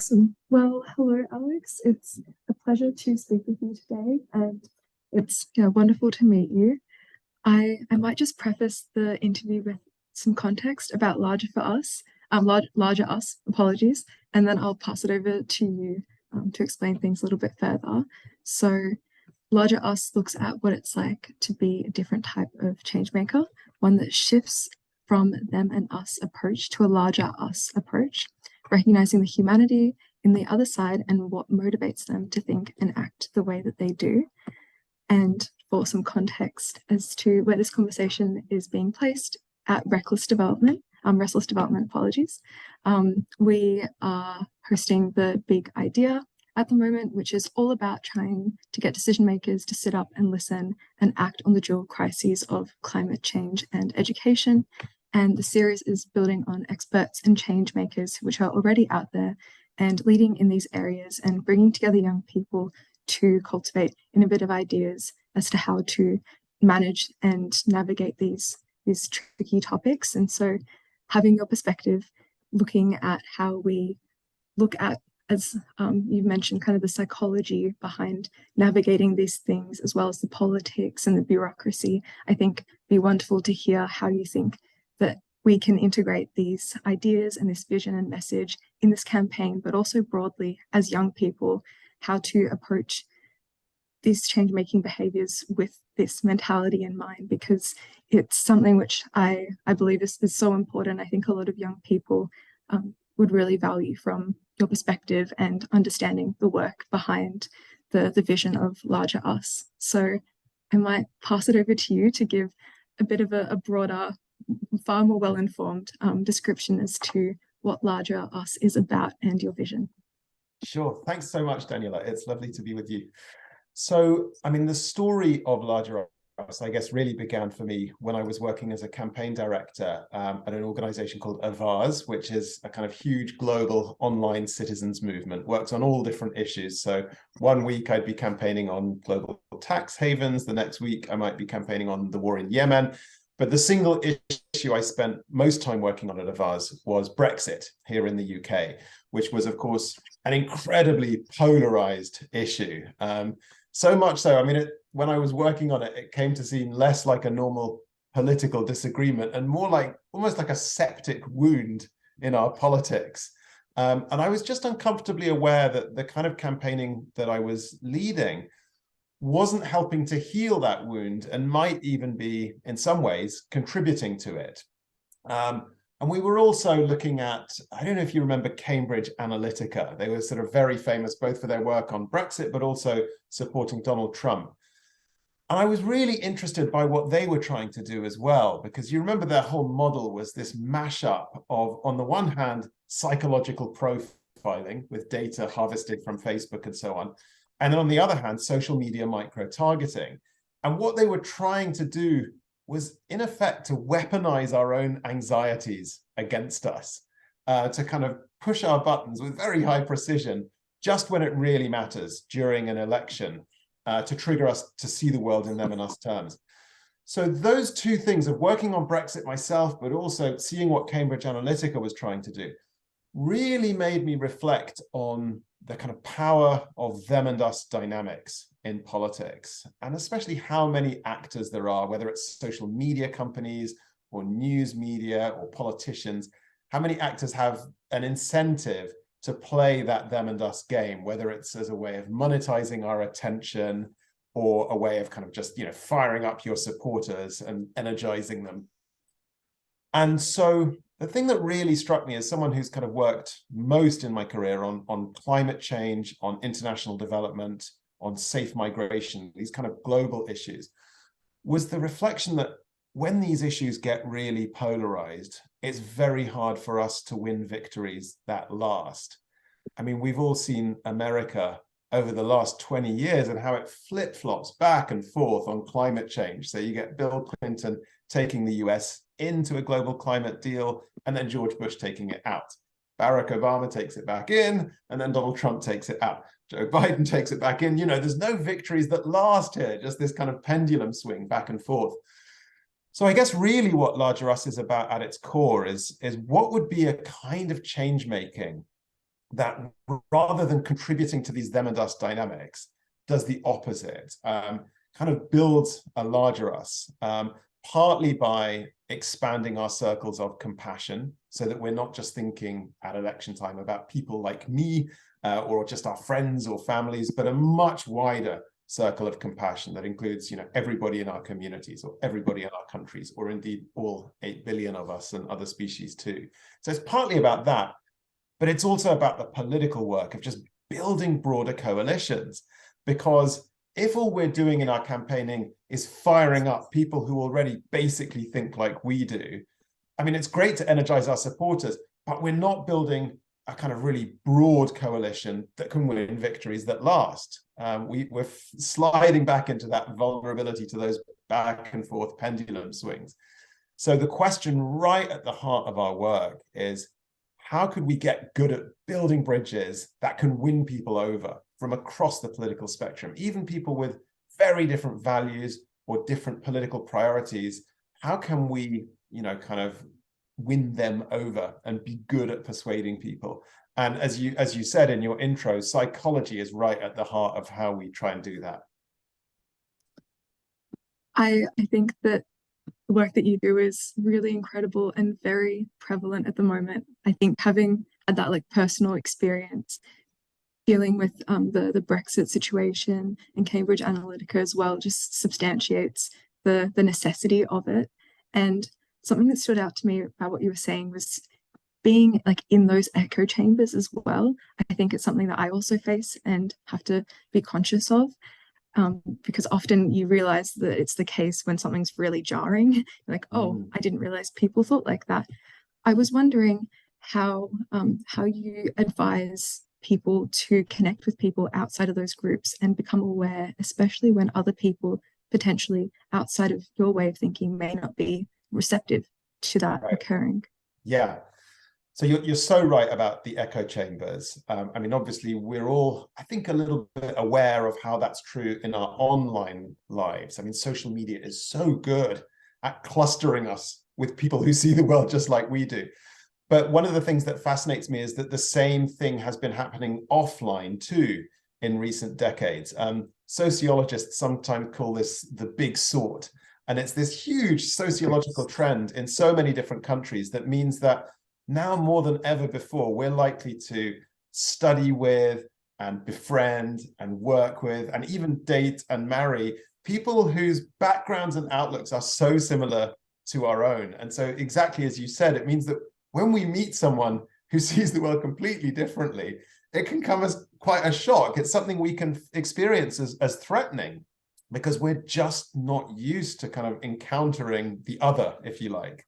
Awesome. Well, hello, Alex. It's a pleasure to speak with you today, and it's wonderful to meet you. I might just preface the interview with some context about larger for us, larger us, apologies, and then I'll pass it over to you to explain things a little bit further. So, larger us looks at what it's like to be a different type of change maker, one that shifts from them and us approach to a larger us approach, recognizing the humanity in the other side and what motivates them to think and act the way that they do. And for some context as to where this conversation is being placed at Restless Development, apologies. We are hosting the Big Idea at the moment, which is all about trying to get decision makers to sit up and listen and act on the dual crises of climate change and education. And the series is building on experts and change makers, which are already out there and leading in these areas and bringing together young people to cultivate innovative ideas as to how to manage and navigate these tricky topics. And so having your perspective, looking at how we look at, as you mentioned, kind of the psychology behind navigating these things, as well as the politics and the bureaucracy, I think it'd be wonderful to hear how you think that we can integrate these ideas and this vision and message in this campaign, but also broadly as young people, how to approach these change-making behaviors with this mentality in mind, because it's something which I believe is so important. I think a lot of young people would really value from your perspective and understanding the work behind the vision of larger us. So I might pass it over to you to give a bit of a broader, far more well-informed description as to what larger us is about and your vision. Sure. Thanks so much, Daniella. It's lovely to be with you. So, I mean, the story of larger us, I guess, really began for me when I was working as a campaign director at an organization called Avaz, which is a kind of huge global online citizens movement, works on all different issues. So one week I'd be campaigning on global tax havens. The next week I might be campaigning on the war in Yemen. But the single issue I spent most time working on at Avaz was Brexit here in the UK, which was, of course, an incredibly polarized issue. So much so, I mean, when I was working on it, it came to seem less like a normal political disagreement and more like almost like a septic wound in our politics. And I was just uncomfortably aware that the kind of campaigning that I was leading wasn't helping to heal that wound and might even be, in some ways, contributing to it. And we were also looking at, I don't know if you remember Cambridge Analytica. They were sort of very famous both for their work on Brexit, but also supporting Donald Trump. And I was really interested by what they were trying to do as well, because you remember their whole model was this mashup of, on the one hand, psychological profiling with data harvested from Facebook and so on. And then on the other hand, social media micro-targeting. And what they were trying to do was, in effect, to weaponize our own anxieties against us, to kind of push our buttons with very high precision, just when it really matters during an election, to trigger us to see the world in them and us terms. So those two things of working on Brexit myself, but also seeing what Cambridge Analytica was trying to do, really made me reflect on the kind of power of them and us dynamics in politics, and especially how many actors there are, whether it's social media companies or news media or politicians, how many actors have an incentive to play that them and us game, whether it's as a way of monetizing our attention or a way of kind of just, firing up your supporters and energizing them. And so the thing that really struck me as someone who's kind of worked most in my career on climate change, on international development, on safe migration, these kind of global issues, was the reflection that when these issues get really polarized, it's very hard for us to win victories that last. I mean, we've all seen America over the last 20 years and how it flip-flops back and forth on climate change. So you get Bill Clinton taking the US into a global climate deal, and then George Bush taking it out. Barack Obama takes it back in, and then Donald Trump takes it out. Joe Biden takes it back in. There's no victories that last here, just this kind of pendulum swing back and forth. So I guess really what Larger Us is about at its core is what would be a kind of change making that rather than contributing to these them and us dynamics, does the opposite, kind of builds a larger us, partly by expanding our circles of compassion so that we're not just thinking at election time about people like me or just our friends or families, but a much wider circle of compassion that includes, everybody in our communities or everybody in our countries, or indeed all 8 billion of us and other species too. So it's partly about that, but it's also about the political work of just building broader coalitions, because if all we're doing in our campaigning is firing up people who already basically think like we do, I mean, it's great to energize our supporters, but we're not building a kind of really broad coalition that can win victories that last. We're sliding back into that vulnerability to those back and forth pendulum swings. So the question right at the heart of our work is, how could we get good at building bridges that can win people over from across the political spectrum, even people with very different values or different political priorities? How can we, kind of win them over and be good at persuading people? And as you said in your intro, psychology is right at the heart of how we try and do that. I think that the work that you do is really incredible and very prevalent at the moment. I think having had that personal experience dealing with the Brexit situation and Cambridge Analytica as well just substantiates the necessity of it. And something that stood out to me about what you were saying was being in those echo chambers as well. I think it's something that I also face and have to be conscious of. Because often you realize that it's the case when something's really jarring. Oh, I didn't realize people thought like that. I was wondering how you advise people to connect with people outside of those groups and become aware, especially when other people potentially outside of your way of thinking may not be receptive to that occurring. Yeah. So you're so right about the echo chambers. I mean, obviously, we're all, I think, a little bit aware of how that's true in our online lives. I mean, social media is so good at clustering us with people who see the world just like we do. But one of the things that fascinates me is that the same thing has been happening offline too in recent decades. Sociologists sometimes call this the big sort. And it's this huge sociological trend in so many different countries that means that now more than ever before, we're likely to study with and befriend and work with and even date and marry people whose backgrounds and outlooks are so similar to our own. And so exactly as you said, it means that when we meet someone who sees the world completely differently, it can come as quite a shock. It's something we can experience as threatening, because we're just not used to kind of encountering the other, if you like.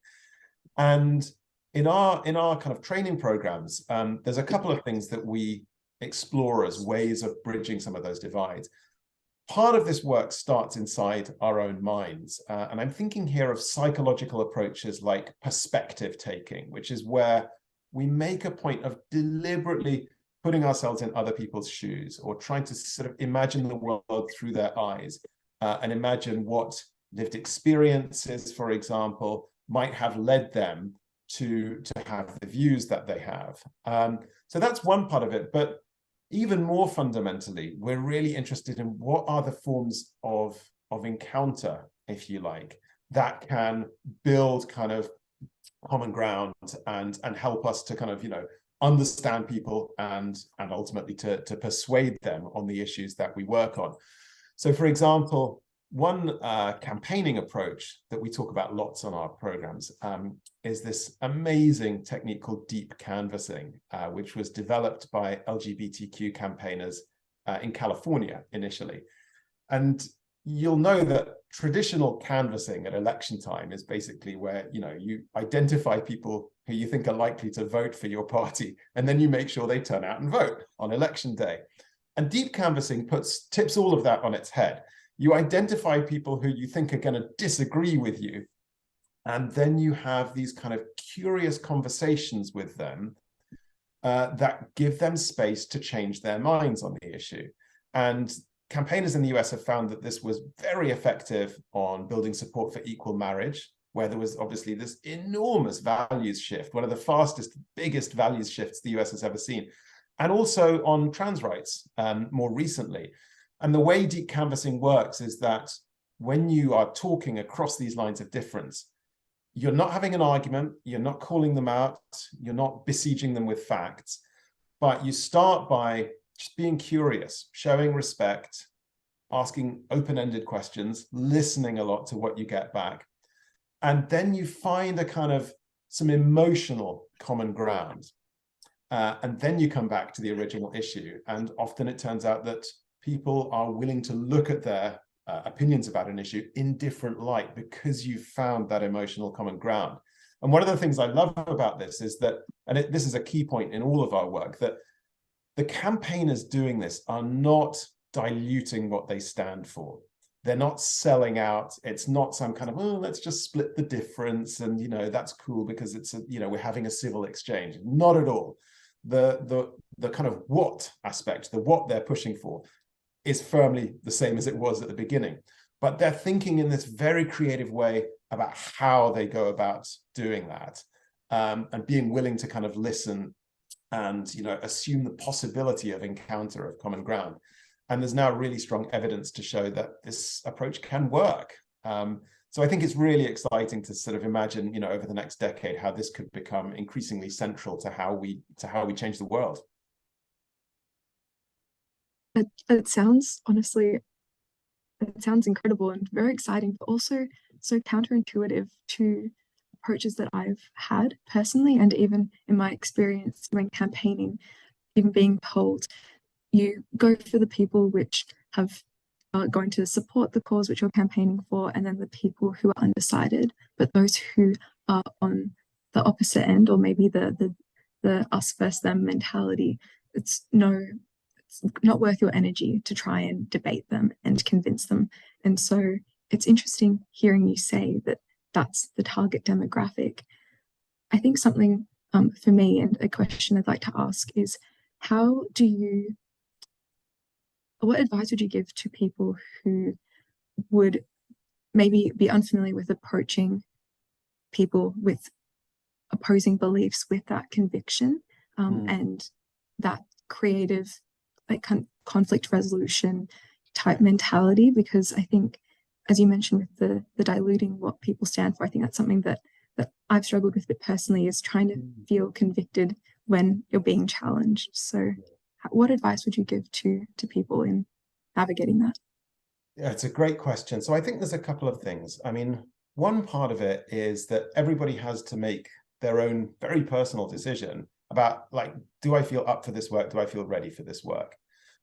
And in our kind of training programs, there's a couple of things that we explore as ways of bridging some of those divides. Part of this work starts inside our own minds. And I'm thinking here of psychological approaches like perspective taking, which is where we make a point of deliberately putting ourselves in other people's shoes, or trying to sort of imagine the world through their eyes, and imagine what lived experiences, for example, might have led them to have the views that they have. So that's one part of it. But even more fundamentally, we're really interested in what are the forms of encounter, if you like, that can build kind of common ground and help us to kind of, understand people and ultimately to persuade them on the issues that we work on. So, for example, one campaigning approach that we talk about lots on our programs is this amazing technique called deep canvassing, which was developed by LGBTQ campaigners in California initially. And you'll know that traditional canvassing at election time is basically where you identify people who you think are likely to vote for your party, and then you make sure they turn out and vote on election day. And deep canvassing tips all of that on its head. You identify people who you think are going to disagree with you, and then you have these kind of curious conversations with them that give them space to change their minds on the issue. And campaigners in the US have found that this was very effective on building support for equal marriage, where there was obviously this enormous values shift, one of the fastest, biggest values shifts the US has ever seen. and also on trans rights more recently. And the way deep canvassing works is that when you are talking across these lines of difference, you're not having an argument, you're not calling them out, you're not besieging them with facts, but you start by just being curious, showing respect, asking open-ended questions, listening a lot to what you get back. And then you find a kind of some emotional common ground. And then you come back to the original issue. And often it turns out that people are willing to look at their opinions about an issue in different light because you've found that emotional common ground. And one of the things I love about this is that, and this is a key point in all of our work, that the campaigners doing this are not diluting what they stand for. They're not selling out. It's not some kind of, oh, let's just split the difference. And, you know, that's cool because it's, we're having a civil exchange. Not at all. The kind of what aspect, the what they're pushing for is firmly the same as it was at the beginning. But they're thinking in this very creative way about how they go about doing that, and being willing to kind of listen and, assume the possibility of encounter of common ground. And there's now really strong evidence to show that this approach can work. So I think it's really exciting to sort of imagine, over the next decade, how this could become increasingly central to how we change the world. It sounds, honestly, it sounds incredible and very exciting, but also so counterintuitive to approaches that I've had personally, and even in my experience when campaigning, even being told you go for the people which are going to support the cause which you're campaigning for, and then the people who are undecided, but those who are on the opposite end, or maybe the us versus them mentality, it's not worth your energy to try and debate them and convince them. And so it's interesting hearing you say that that's the target demographic. I think something for me, and a question I'd like to ask is, what advice would you give to people who would maybe be unfamiliar with approaching people with opposing beliefs with that conviction and that creative, like, conflict resolution type mentality? Because I think, as you mentioned, with the diluting what people stand for, I think that's something that I've struggled with a bit personally, is trying to feel convicted when you're being challenged. So what advice would you give to people in navigating that? Yeah, it's a great question. So I think there's a couple of things. I mean, one part of it is that everybody has to make their own very personal decision about, like, do I feel up for this work? Do I feel ready for this work?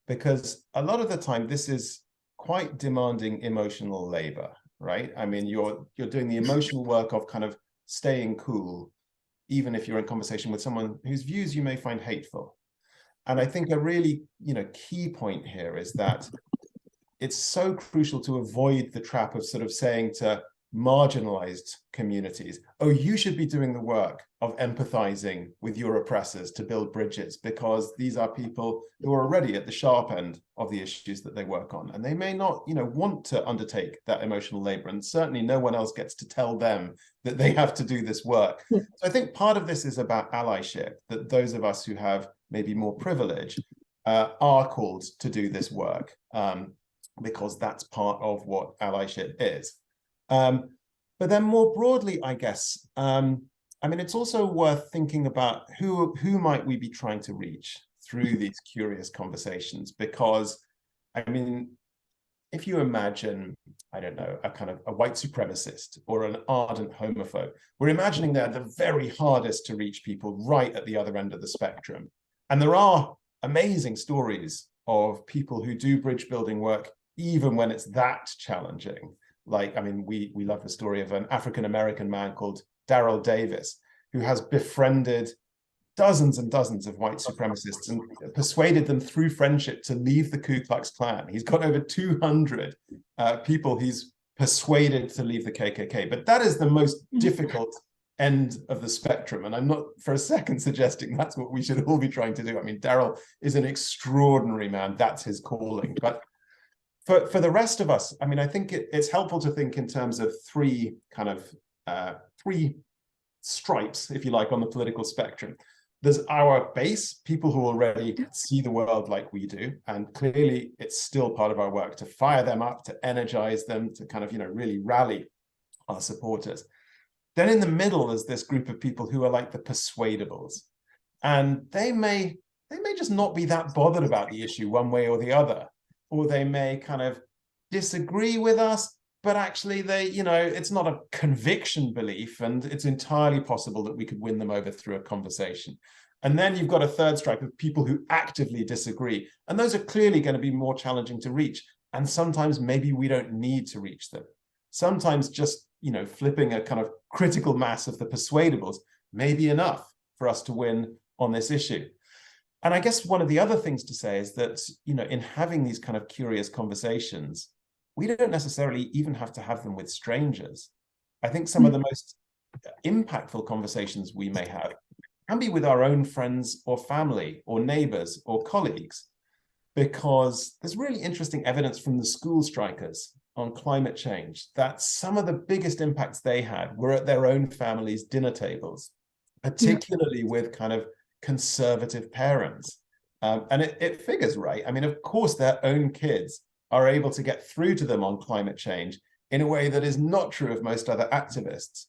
Because a lot of the time, this is quite demanding emotional labor, right? I mean, you're doing the emotional work of kind of staying cool, even if you're in conversation with someone whose views you may find hateful. And I think a really, key point here is that it's so crucial to avoid the trap of sort of saying to marginalized communities, oh, you should be doing the work of empathizing with your oppressors to build bridges, because these are people who are already at the sharp end of the issues that they work on. And they may not, want to undertake that emotional labor. And certainly no one else gets to tell them that they have to do this work. Yeah. So I think part of this is about allyship, that those of us who have maybe more privilege are called to do this work, because that's part of what allyship is. But then more broadly, I guess, I mean, it's also worth thinking about who might we be trying to reach through these curious conversations, because, I mean, if you imagine, I don't know, a kind of a white supremacist or an ardent homophobe, we're imagining they're the very hardest to reach people right at the other end of the spectrum. And there are amazing stories of people who do bridge building work, even when it's that challenging. Like, I mean, we love the story of an African-American man called Daryl Davis, who has befriended dozens and dozens of white supremacists and persuaded them through friendship to leave the Ku Klux Klan. He's got over 200 people he's persuaded to leave the KKK. But that is the most difficult end of the spectrum. And I'm not for a second suggesting that's what we should all be trying to do. I mean, Daryl is an extraordinary man. That's his calling. But for the rest of us, I mean, I think it's helpful to think in terms of three stripes, if you like, on the political spectrum. There's our base, people who already see the world like we do. And clearly it's still part of our work to fire them up, to energize them, to kind of, really rally our supporters. Then in the middle, there's this group of people who are like the persuadables. And they may just not be that bothered about the issue one way or the other, or they may kind of disagree with us, but actually it's not a conviction belief, and it's entirely possible that we could win them over through a conversation. And then you've got a third stripe of people who actively disagree, and those are clearly going to be more challenging to reach. And sometimes maybe we don't need to reach them. Sometimes just, flipping a kind of critical mass of the persuadables may be enough for us to win on this issue. And I guess one of the other things to say is that, in having these kind of curious conversations, we don't necessarily even have to have them with strangers. I think some of the most impactful conversations we may have can be with our own friends or family or neighbors or colleagues, because there's really interesting evidence from the school strikers on climate change that some of the biggest impacts they had were at their own families' dinner tables, particularly with kind of conservative parents. And it figures, right? I mean, of course, their own kids are able to get through to them on climate change in a way that is not true of most other activists.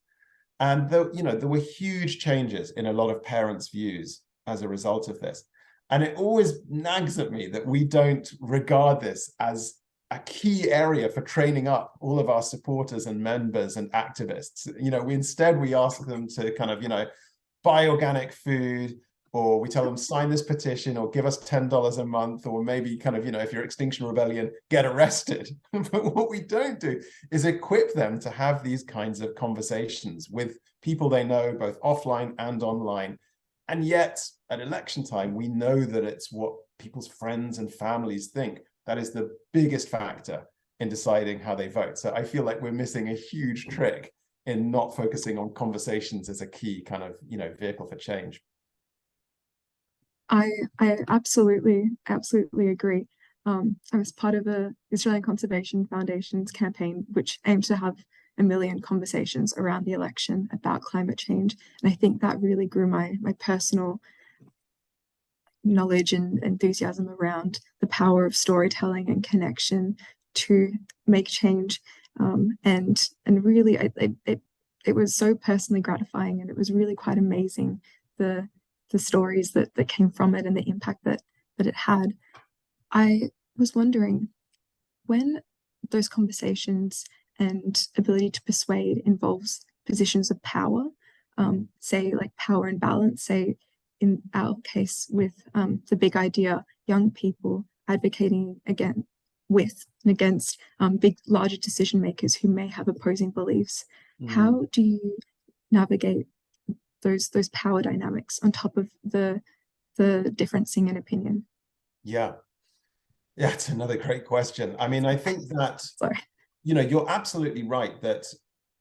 And there were huge changes in a lot of parents' views as a result of this. And it always nags at me that we don't regard this as a key area for training up all of our supporters and members and activists. Instead we ask them to kind of, buy organic food, or we tell them sign this petition or give us $10 a month, or maybe kind of, if you're Extinction Rebellion, get arrested. But what we don't do is equip them to have these kinds of conversations with people they know, both offline and online. And yet at election time, we know that it's what people's friends and families think that is the biggest factor in deciding how they vote. So I feel like we're missing a huge trick in not focusing on conversations as a key kind of, vehicle for change. I absolutely agree. I was part of the Australian Conservation Foundation's campaign, which aimed to have 1 million conversations around the election about climate change. And I think that really grew my personal knowledge and enthusiasm around the power of storytelling and connection to make change. And really, it was so personally gratifying, and it was really quite amazing the stories that came from it and the impact that it had. I was wondering, when those conversations and ability to persuade involves positions of power, say like power and balance, say in our case with the big idea, young people advocating with and against big, larger decision makers who may have opposing beliefs. How do you navigate those power dynamics on top of the differencing in opinion? Yeah, it's another great question. I mean, I think that you're absolutely right that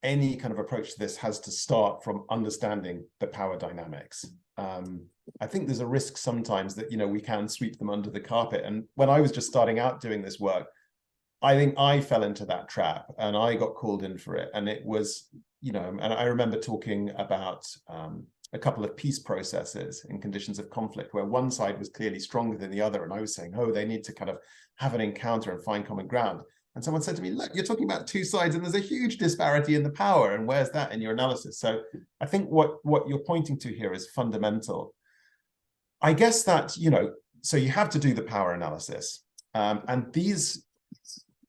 any kind of approach to this has to start from understanding the power dynamics. I think there's a risk sometimes that we can sweep them under the carpet. And when I was just starting out doing this work, I think I fell into that trap and I got called in for it. And it was, and I remember talking about a couple of peace processes in conditions of conflict where one side was clearly stronger than the other. And I was saying, oh, they need to kind of have an encounter and find common ground. And someone said to me, look, you're talking about two sides and there's a huge disparity in the power. And where's that in your analysis? So I think what you're pointing to here is fundamental. I guess that, so you have to do the power analysis. And these,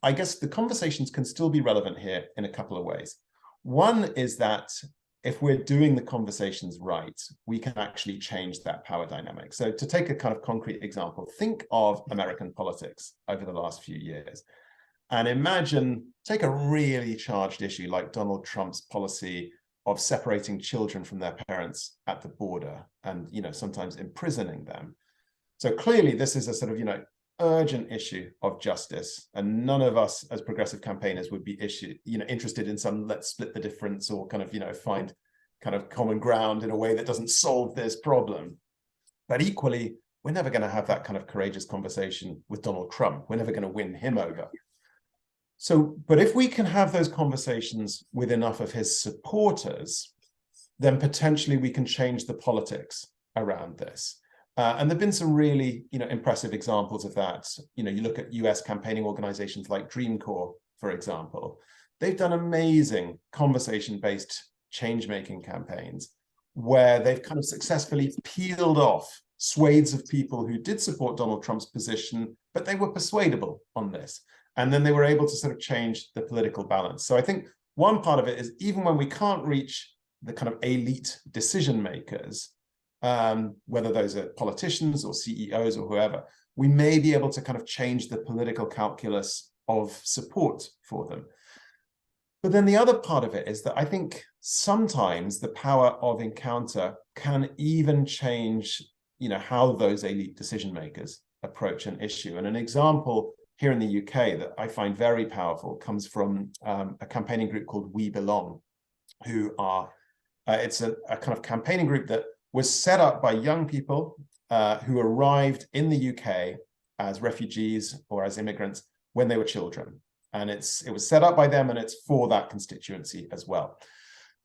I guess the conversations can still be relevant here in a couple of ways. One is that if we're doing the conversations right, we can actually change that power dynamic. So to take a kind of concrete example, think of American politics over the last few years. And imagine, take a really charged issue like Donald Trump's policy of separating children from their parents at the border and, sometimes imprisoning them. So clearly this is a sort of, urgent issue of justice. And none of us as progressive campaigners would be interested in some, let's split the difference or kind of, find kind of common ground in a way that doesn't solve this problem. But equally, we're never going to have that kind of courageous conversation with Donald Trump. We're never going to win him over. So, but if we can have those conversations with enough of his supporters, then potentially we can change the politics around this. And there've been some really, impressive examples of that. You look at US campaigning organizations like Dream Corps, for example. They've done amazing conversation-based change-making campaigns where they've kind of successfully peeled off swathes of people who did support Donald Trump's position, but they were persuadable on this. And then they were able to sort of change the political balance. So I think one part of it is, even when we can't reach the kind of elite decision makers, whether those are politicians or CEOs or whoever, we may be able to kind of change the political calculus of support for them. But then the other part of it is that I think sometimes the power of encounter can even change, how those elite decision makers approach an issue. And an example here in the UK that I find very powerful comes from a campaigning group called We Belong, who are, it's a kind of campaigning group that was set up by young people who arrived in the UK as refugees or as immigrants when they were children. And it was set up by them, and it's for that constituency as well.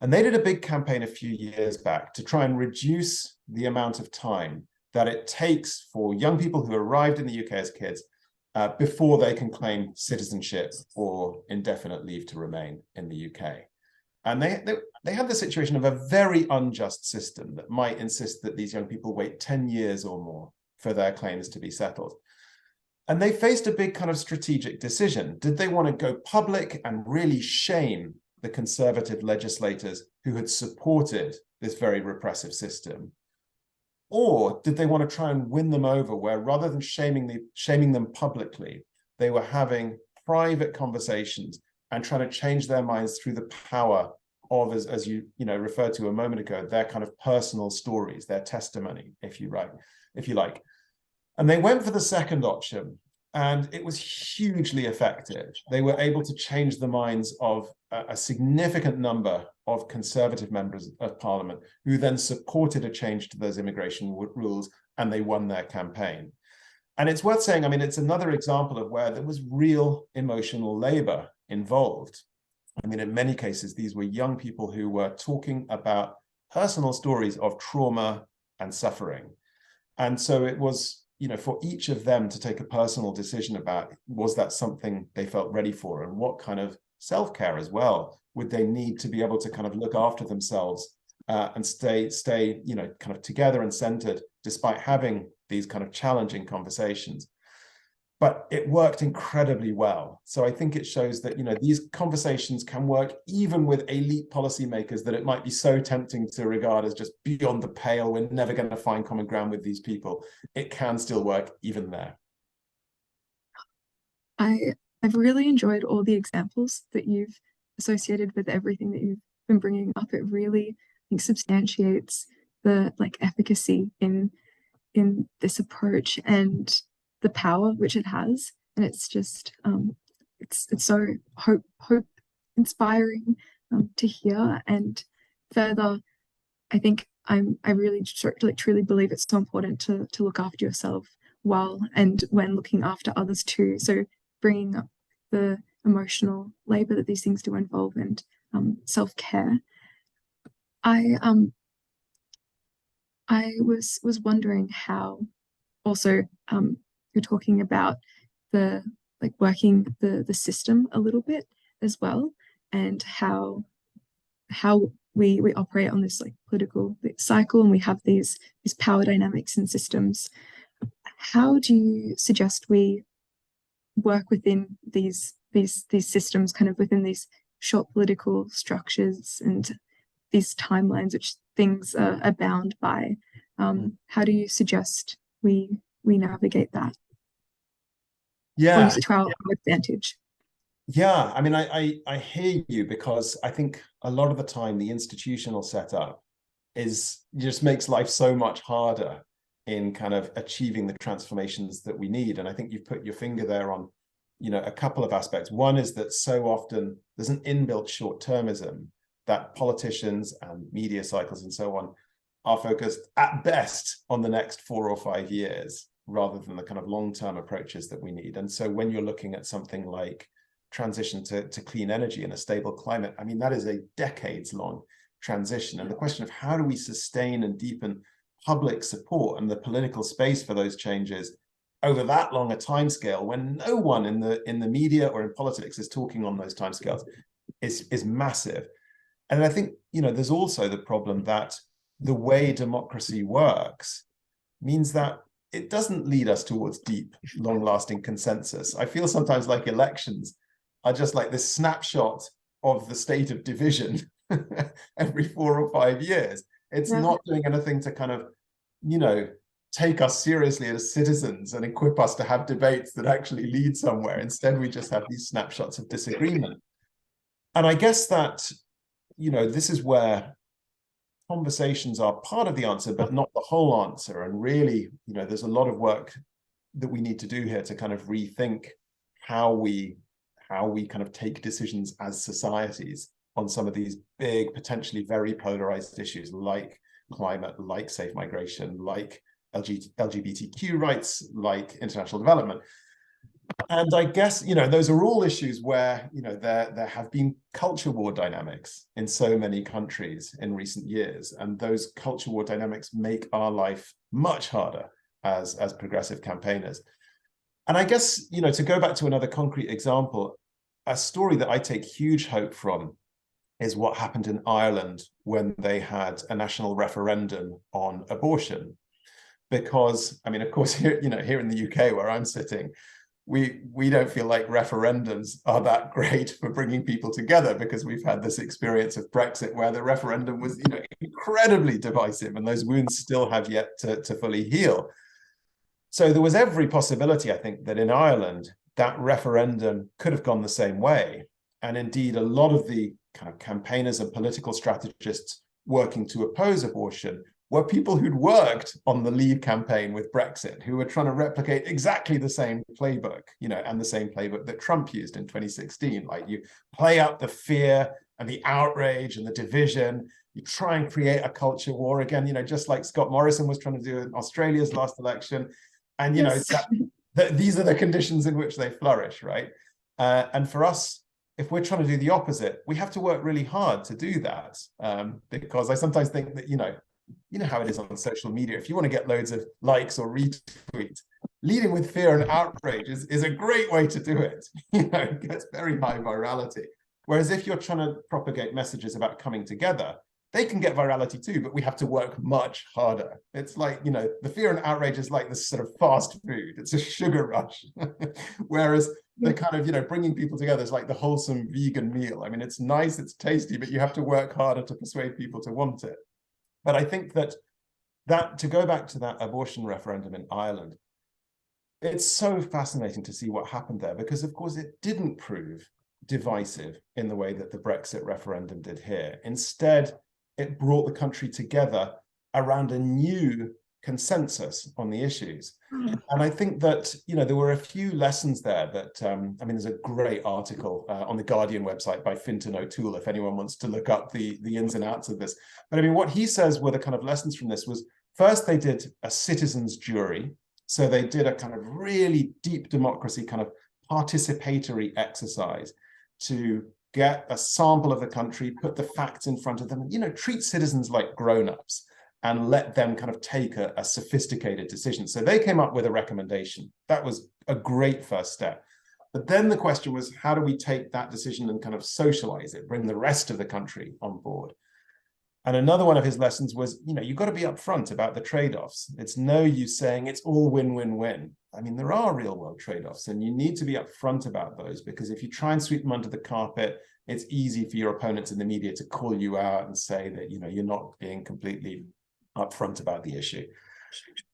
And they did a big campaign a few years back to try and reduce the amount of time that it takes for young people who arrived in the UK as kids before they can claim citizenship or indefinite leave to remain in the UK. And they had the situation of a very unjust system that might insist that these young people wait 10 years or more for their claims to be settled. And they faced a big kind of strategic decision. Did they want to go public and really shame the conservative legislators who had supported this very repressive system? Or did they want to try and win them over, where rather than shaming them publicly, they were having private conversations and trying to change their minds through the power of, as you referred to a moment ago, their kind of personal stories, their testimony, if you like. And they went for the second option, and it was hugely effective. They were able to change the minds of a significant number of conservative members of parliament, who then supported a change to those immigration rules, and they won their campaign. And it's worth saying, it's another example of where there was real emotional labor involved. In many cases, these were young people who were talking about personal stories of trauma and suffering. And so it was, for each of them to take a personal decision about, was that something they felt ready for, and what kind of self-care as well would they need to be able to kind of look after themselves and stay kind of together and centered despite having these kind of challenging conversations. But it worked incredibly well. So I think it shows that, these conversations can work even with elite policymakers that it might be so tempting to regard as just beyond the pale. We're never going to find common ground with these people. It can still work even there. I've really enjoyed all the examples that you've associated with everything that you've been bringing up. It really, I think, substantiates the efficacy in this approach and the power which it has. And it's just it's so hope inspiring to hear. And further, I think I really truly believe it's so important to look after yourself while and when looking after others too. So bringing up the emotional labor that these things do involve, and self-care. I was wondering how also you're talking about the working the system a little bit as well, and how we operate on this political cycle, and we have these power dynamics and systems. How do you suggest we work within these systems, kind of within these short political structures and these timelines which things are bound by? How do you suggest we navigate that? Yeah. Or use it to our advantage? Yeah, I hear you, because I think a lot of the time the institutional setup just makes life so much harder in kind of achieving the transformations that we need. And I think you've put your finger there on, a couple of aspects. One is that so often there's an inbuilt short-termism that politicians and media cycles and so on are focused at best on the next 4 or 5 years, rather than the kind of long-term approaches that we need. And so when you're looking at something like transition to clean energy and a stable climate, that is a decades-long transition. And the question of how do we sustain and deepen public support and the political space for those changes over that long a timescale, when no one in the media or in politics is talking on those timescales, is massive. And I think, you know, there's also the problem that the way democracy works means that it doesn't lead us towards deep, long-lasting consensus. I feel sometimes like elections are just like this snapshot of the state of division every 4 or 5 years. It's not doing anything to kind of, you know, take us seriously as citizens and equip us to have debates that actually lead somewhere. Instead, we just have these snapshots of disagreement. And I guess that, you know, this is where conversations are part of the answer, but not the whole answer. And really, you know, there's a lot of work that we need to do here to kind of rethink how we kind of take decisions as societies on some of these big, potentially very polarized issues like climate, like safe migration, like LGBTQ rights, like international development. And I guess, you know, those are all issues where, you know, there have been culture war dynamics in so many countries in recent years. And those culture war dynamics make our life much harder as progressive campaigners. And I guess, you know, to go back to another concrete example, a story that I take huge hope from is what happened in Ireland when they had a national referendum on abortion. Because, I mean, of course, here, you know, here in the UK where I'm sitting, we don't feel like referendums are that great for bringing people together, because we've had this experience of Brexit where the referendum was, you know, incredibly divisive, and those wounds still have yet to fully heal. So there was every possibility, I think, that in Ireland, that referendum could have gone the same way. And indeed, a lot of the kind of campaigners and political strategists working to oppose abortion were people who'd worked on the Leave campaign with Brexit, who were trying to replicate exactly the same playbook, you know, and the same playbook that Trump used in 2016. Like, you play up the fear and the outrage and the division, you try and create a culture war again, you know, just like Scott Morrison was trying to do in Australia's last election. And, you know, these are the conditions in which they flourish, right? And for us, if we're trying to do the opposite, we have to work really hard to do that. Because I sometimes think that, you know how it is on social media. If you want to get loads of likes or retweets, leading with fear and outrage is a great way to do it. You know, it gets very high virality. Whereas if you're trying to propagate messages about coming together, they can get virality too, but we have to work much harder. It's like, you know, the fear and outrage is like this sort of fast food. It's a sugar rush. Whereas the kind of, you know, bringing people together is like the wholesome vegan meal. I mean, it's nice, it's tasty, but you have to work harder to persuade people to want it. But I think that to go back to that abortion referendum in Ireland, it's so fascinating to see what happened there, because of course it didn't prove divisive in the way that the Brexit referendum did here. Instead, it brought the country together around a new consensus on the issues. And I think that, you know, there were a few lessons there that, I mean, there's a great article on the Guardian website by Fintan O'Toole, if anyone wants to look up the ins and outs of this. But I mean, what he says were the kind of lessons from this was, first, they did a citizens' jury. So they did a kind of really deep democracy kind of participatory exercise to get a sample of the country, put the facts in front of them, and, you know, treat citizens like grown-ups and let them kind of take a sophisticated decision. So they came up with a recommendation. That was a great first step. But then the question was, how do we take that decision and kind of socialize it, bring the rest of the country on board? And another one of his lessons was, you know, you've got to be upfront about the trade-offs. It's no use saying it's all win-win-win. I mean, there are real-world trade-offs, and you need to be upfront about those, because if you try and sweep them under the carpet, it's easy for your opponents in the media to call you out and say that, you know, you're not being completely upfront about the issue.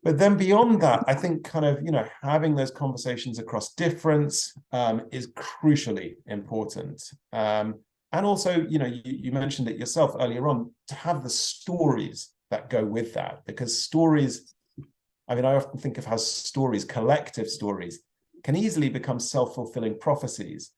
But then beyond that, I think kind of, you know, having those conversations across difference is crucially important. And also, you know, you mentioned it yourself earlier on, to have the stories that go with that, because stories, I mean, I often think of how stories, collective stories, can easily become self-fulfilling prophecies.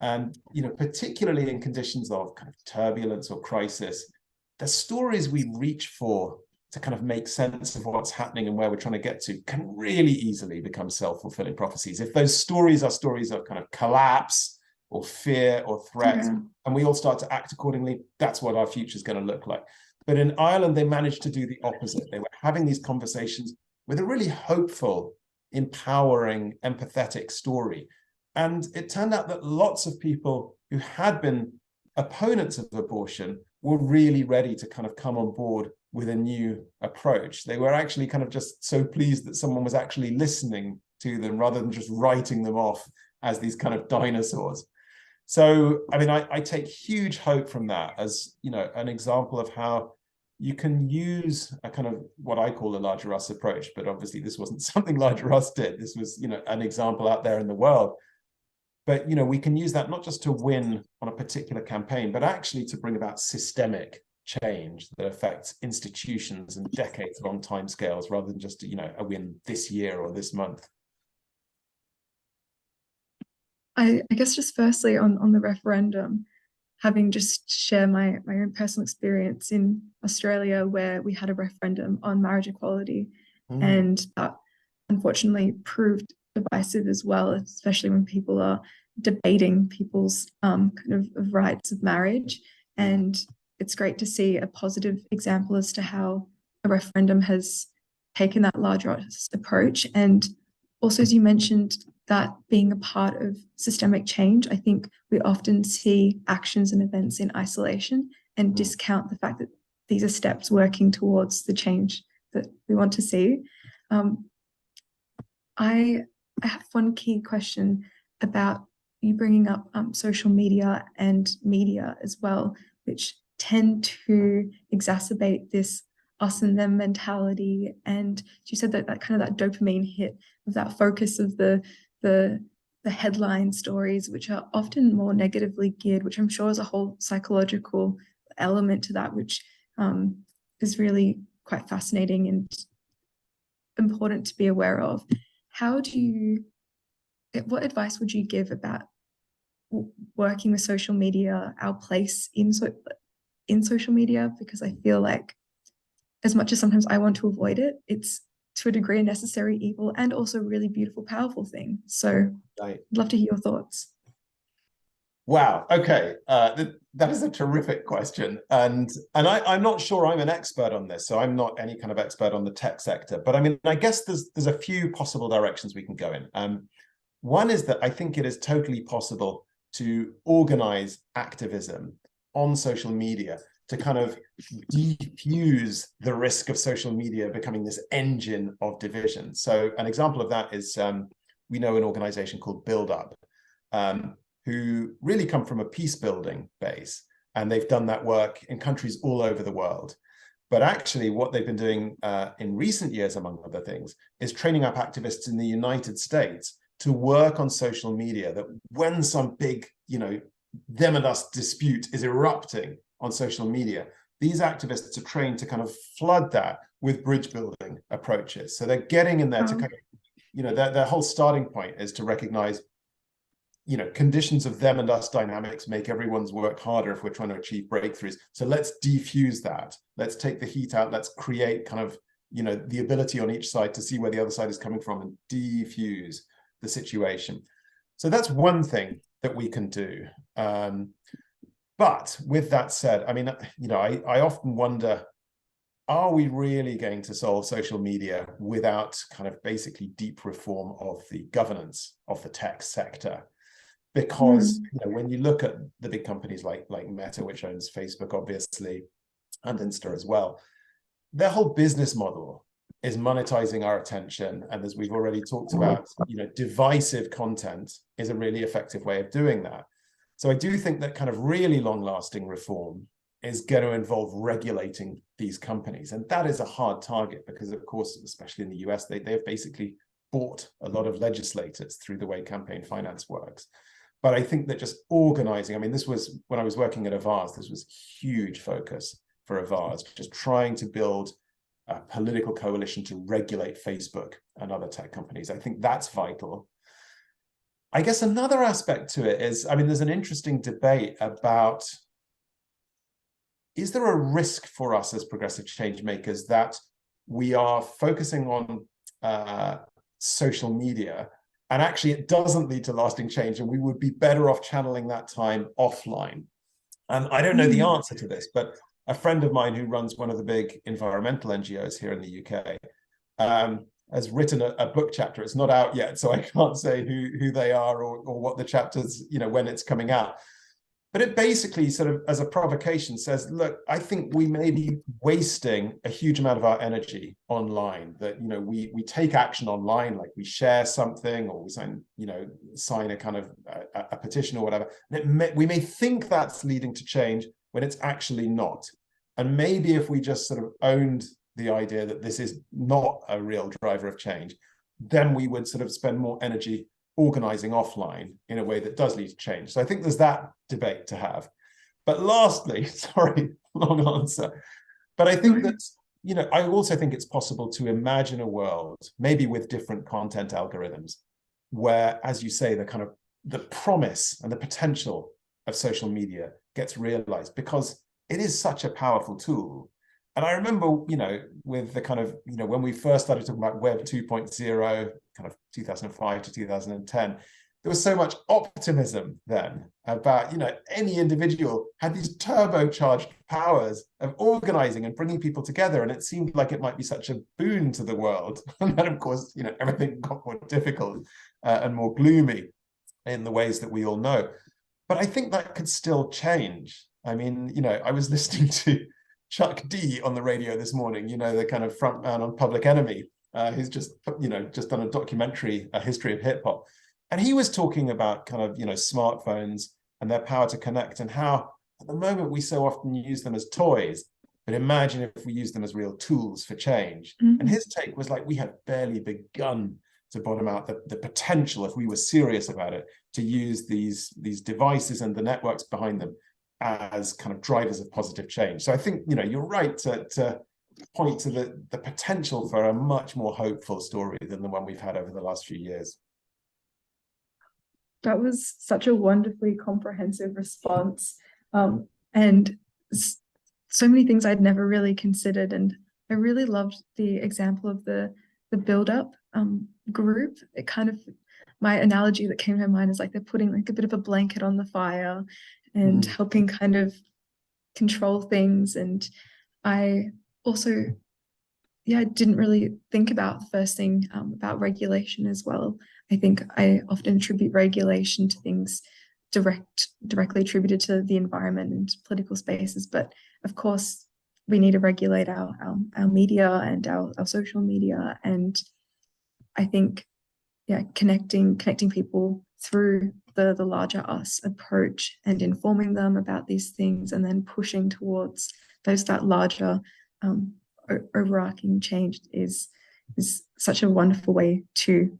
And, you know, particularly in conditions of kind of turbulence or crisis, the stories we reach for to kind of make sense of what's happening and where we're trying to get to can really easily become self-fulfilling prophecies. If those stories are stories of kind of collapse or fear or threat, and we all start to act accordingly, that's what our future is going to look like. But in Ireland, they managed to do the opposite. They were having these conversations with a really hopeful, empowering, empathetic story. And it turned out that lots of people who had been opponents of abortion were really ready to kind of come on board with a new approach. They were actually kind of just so pleased that someone was actually listening to them rather than just writing them off as these kind of dinosaurs. So, I mean, I take huge hope from that as, you know, an example of how you can use a kind of what I call a larger us approach, but obviously this wasn't something larger us did. This was, you know, an example out there in the world. But, you know, we can use that not just to win on a particular campaign, but actually to bring about systemic change that affects institutions and decades-long timescales rather than just, you know, a win this year or this month. I guess just firstly on the referendum, having just share my own personal experience in Australia where we had a referendum on marriage equality, and that unfortunately proved divisive as well, especially when people are debating people's kind of rights of marriage. And it's great to see a positive example as to how a referendum has taken that larger approach. And also, as you mentioned, that being a part of systemic change, I think we often see actions and events in isolation and discount the fact that these are steps working towards the change that we want to see. I have one key question about you bringing up social media and media as well, which tend to exacerbate this us and them mentality. And you said that kind of that dopamine hit of that focus of the headline stories, which are often more negatively geared, which I'm sure is a whole psychological element to that, which is really quite fascinating and important to be aware of. What advice would you give about working with social media, our place in social media? Because I feel like as much as sometimes I want to avoid it, it's to a degree a necessary evil and also a really beautiful, powerful thing. So I'd love to hear your thoughts. Wow. Okay. That is a terrific question. And I'm not sure I'm an expert on this, so I'm not any kind of expert on the tech sector. But I mean, I guess there's a few possible directions we can go in. One is that I think it is totally possible to organize activism on social media to kind of defuse the risk of social media becoming this engine of division. So an example of that is we know an organization called Build Up, who really come from a peace building base. And they've done that work in countries all over the world. But actually what they've been doing in recent years, among other things, is training up activists in the United States to work on social media, that when some big, you know, them and us dispute is erupting on social media, these activists are trained to kind of flood that with bridge building approaches. So they're getting in there to kind of, you know, their whole starting point is to recognize, you know, conditions of them and us dynamics make everyone's work harder if we're trying to achieve breakthroughs. So let's defuse that. Let's take the heat out. Let's create kind of, you know, the ability on each side to see where the other side is coming from and defuse the situation. So that's one thing that we can do. But with that said, I mean, you know, I often wonder, are we really going to solve social media without kind of basically deep reform of the governance of the tech sector? Because you know, when you look at the big companies like Meta, which owns Facebook, obviously, and Insta as well, their whole business model is monetizing our attention. And as we've already talked about, you know, divisive content is a really effective way of doing that. So I do think that kind of really long-lasting reform is going to involve regulating these companies. And that is a hard target because, of course, especially in the US, they've basically bought a lot of legislators through the way campaign finance works. But I think that just organizing, I mean, this was, when I was working at Avaz, this was a huge focus for Avaz, just trying to build a political coalition to regulate Facebook and other tech companies. I think that's vital. I guess another aspect to it is, I mean, there's an interesting debate about, is there a risk for us as progressive change makers that we are focusing on social media and actually it doesn't lead to lasting change and we would be better off channeling that time offline? And I don't know the answer to this, but a friend of mine who runs one of the big environmental NGOs here in the UK has written a book chapter. It's not out yet, so I can't say who they are or what the chapter's, when it's coming out. But it basically sort of, as a provocation, says, look, I think we may be wasting a huge amount of our energy online, that, we take action online, like we share something or we sign a kind of a petition or whatever. And we may think that's leading to change when it's actually not. And maybe if we just sort of owned the idea that this is not a real driver of change, then we would sort of spend more energy organizing offline in a way that does lead to change. So I think there's that debate to have. But lastly, sorry, long answer, but I think that, I also think it's possible to imagine a world, maybe with different content algorithms, where, as you say, the promise and the potential of social media gets realized, because it is such a powerful tool. And I remember, with the kind of, when we first started talking about Web 2.0, kind of 2005 to 2010, there was so much optimism then about, any individual had these turbocharged powers of organizing and bringing people together. And it seemed like it might be such a boon to the world. And then, of course, everything got more difficult and more gloomy in the ways that we all know. But I think that could still change. I mean, I was listening to Chuck D on the radio this morning, the kind of front man on Public Enemy, who's just done a documentary, A History of Hip Hop. And he was talking about kind of, smartphones and their power to connect, and how at the moment we so often use them as toys. But imagine if we use them as real tools for change. Mm-hmm. And his take was like, we had barely begun to bottom out the potential, if we were serious about it, to use these devices and the networks behind them as kind of drivers of positive change. So I think, you're right to point to the potential for a much more hopeful story than the one we've had over the last few years. That was such a wonderfully comprehensive response. And so many things I'd never really considered. And I really loved the example of the build-up group. It kind of, my analogy that came to my mind is like they're putting like a bit of a blanket on the fire and helping kind of control things. And I also, I didn't really think about the first thing about regulation as well. I think I often attribute regulation to things directly attributed to the environment and political spaces. But of course, we need to regulate our media and our social media. And I think, connecting people through the larger us approach and informing them about these things, and then pushing towards that larger overarching change is such a wonderful way to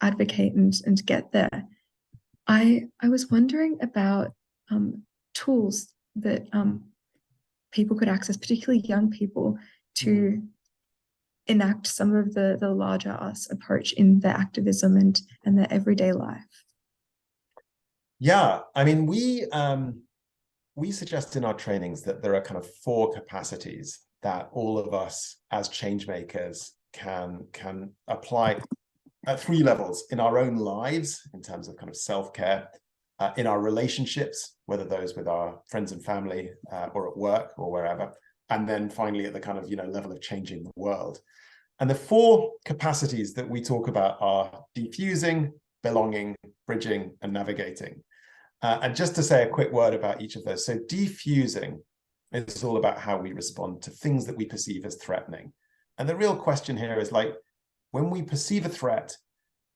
advocate and get there. I was wondering about tools that people could access, particularly young people, to enact some of the larger us approach in their activism and their everyday life. Yeah, I mean, we suggest in our trainings that there are kind of 4 capacities that all of us as change makers can apply at 3 levels: in our own lives, in terms of kind of self-care, in our relationships, whether those with our friends and family or at work or wherever, and then finally at the kind of level of changing the world. And the 4 capacities that we talk about are diffusing, belonging, bridging, and navigating. And just to say a quick word about each of those. So diffusing is all about how we respond to things that we perceive as threatening. And the real question here is, like, when we perceive a threat,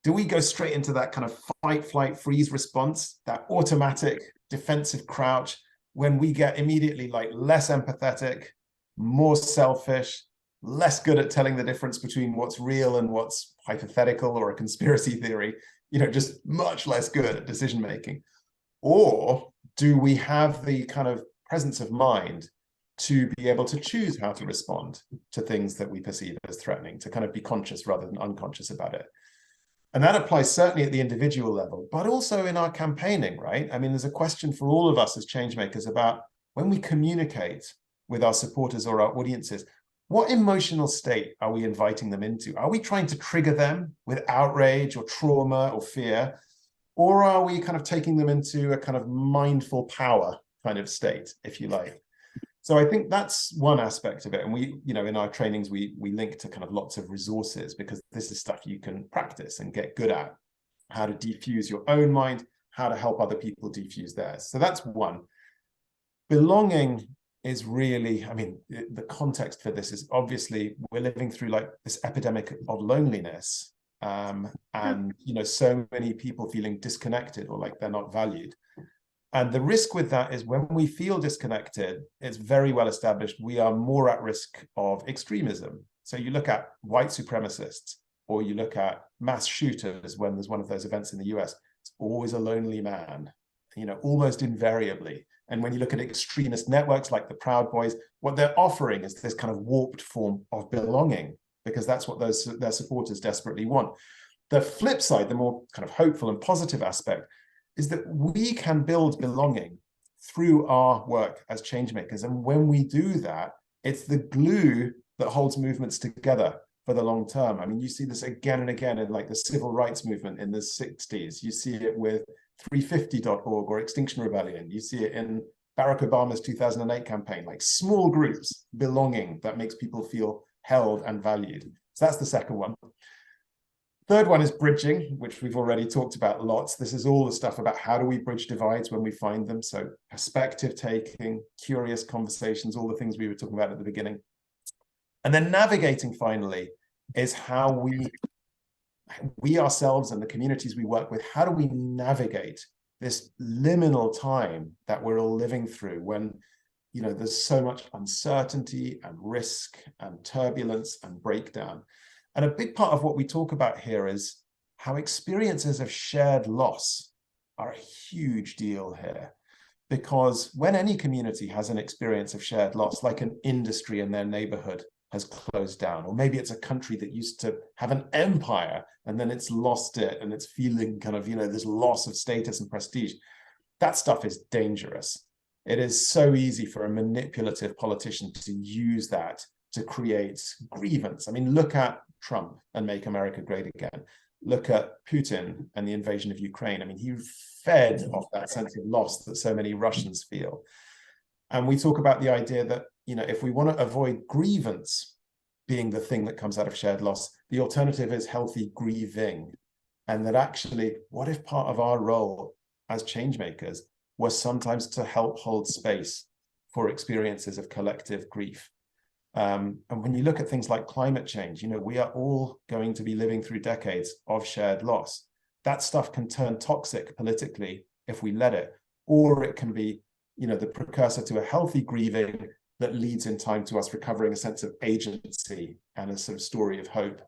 do we go straight into that kind of fight, flight, freeze response, that automatic defensive crouch, when we get immediately like less empathetic, more selfish, less good at telling the difference between what's real and what's hypothetical or a conspiracy theory, just much less good at decision making? Or do we have the kind of presence of mind to be able to choose how to respond to things that we perceive as threatening, to kind of be conscious rather than unconscious about it? And that applies certainly at the individual level, but also in our campaigning, right? I mean, there's a question for all of us as change makers about when we communicate with our supporters or our audiences, what emotional state are we inviting them into? Are we trying to trigger them with outrage or trauma or fear? Or are we kind of taking them into a kind of mindful power kind of state, if you like? So I think that's one aspect of it. And we, in our trainings, we link to kind of lots of resources, because this is stuff you can practice and get good at, how to defuse your own mind, how to help other people defuse theirs. So that's one. Belonging is really, the context for this is obviously we're living through like this epidemic of loneliness, and so many people feeling disconnected or like they're not valued. And the risk with that is when we feel disconnected, it's very well established, we are more at risk of extremism. So you look at white supremacists, or you look at mass shooters, when there's one of those events in the US, it's always a lonely man, almost invariably. And when you look at extremist networks like the Proud Boys, what they're offering is this kind of warped form of belonging, because that's what their supporters desperately want. The flip side, the more kind of hopeful and positive aspect, is that we can build belonging through our work as change makers. And when we do that, it's the glue that holds movements together for the long term. You see this again and again in like the civil rights movement in the 60s. You see it with 350.org or Extinction Rebellion. You see it in Barack Obama's 2008 campaign, like small groups, belonging that makes people feel held and valued. So that's the second one. Third one is bridging, which we've already talked about lots. This is all the stuff about how do we bridge divides when we find them. So perspective taking, curious conversations, all the things we were talking about at the beginning. And then navigating, finally, is how we ourselves and the communities we work with, how do we navigate this liminal time that we're all living through when, there's so much uncertainty and risk and turbulence and breakdown. And a big part of what we talk about here is how experiences of shared loss are a huge deal here. Because when any community has an experience of shared loss, like an industry in their neighborhood has closed down, or maybe it's a country that used to have an empire and then it's lost it and it's feeling kind of, this loss of status and prestige, that stuff is dangerous. It is so easy for a manipulative politician to use that to create grievance. Look at Trump and Make America Great Again. Look at Putin and the invasion of Ukraine. He fed off that sense of loss that so many Russians feel. And we talk about the idea that, if we want to avoid grievance being the thing that comes out of shared loss, the alternative is healthy grieving. And that actually, what if part of our role as change makers was sometimes to help hold space for experiences of collective grief? And when you look at things like climate change, we are all going to be living through decades of shared loss. That stuff can turn toxic politically if we let it, or it can be, the precursor to a healthy grieving that leads in time to us recovering a sense of agency and a sort of story of hope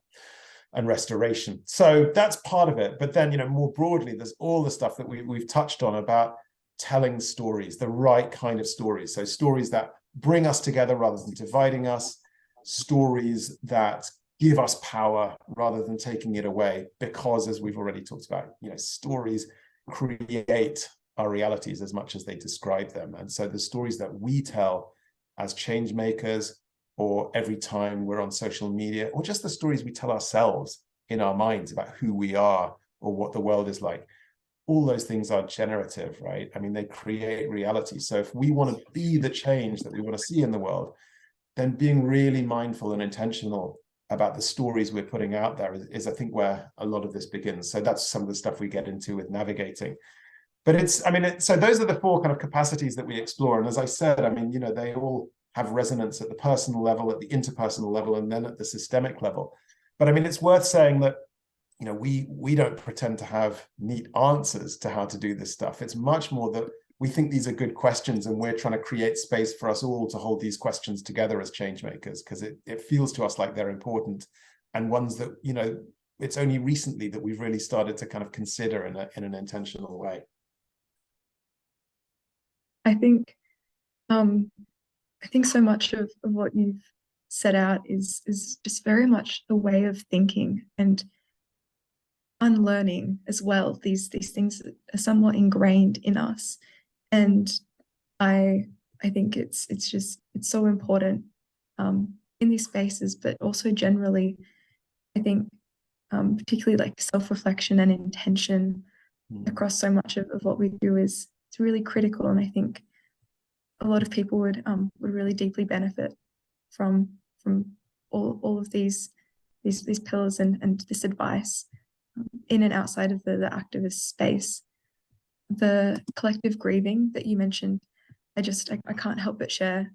and restoration. So that's part of it. But then, more broadly, there's all the stuff that we've touched on about telling stories, the right kind of stories. So stories that bring us together rather than dividing us, stories that give us power rather than taking it away, because as we've already talked about, stories create our realities as much as they describe them. And so the stories that we tell as change makers, or every time we're on social media, or just the stories we tell ourselves in our minds about who we are or what the world is like, all those things are generative, right? They create reality. So if we want to be the change that we want to see in the world, then being really mindful and intentional about the stories we're putting out there is I think where a lot of this begins. So that's some of the stuff we get into with navigating. But so those are the four kind of capacities that we explore. And as I said, they all have resonance at the personal level, at the interpersonal level, and then at the systemic level. But it's worth saying that we don't pretend to have neat answers to how to do this stuff. It's much more that we think these are good questions, and we're trying to create space for us all to hold these questions together as change makers, because it feels to us like they're important, and ones that, it's only recently that we've really started to kind of consider in an intentional way. I think so much of what you've set out is just very much a way of thinking and unlearning as well. These things are somewhat ingrained in us, and I think it's so important in these spaces, but also generally. I think particularly like self-reflection and intention across so much of what we do is really critical. And I think a lot of people would really deeply benefit from all of these pillars and this advice in and outside of the activist space. The collective grieving that you mentioned, I can't help but share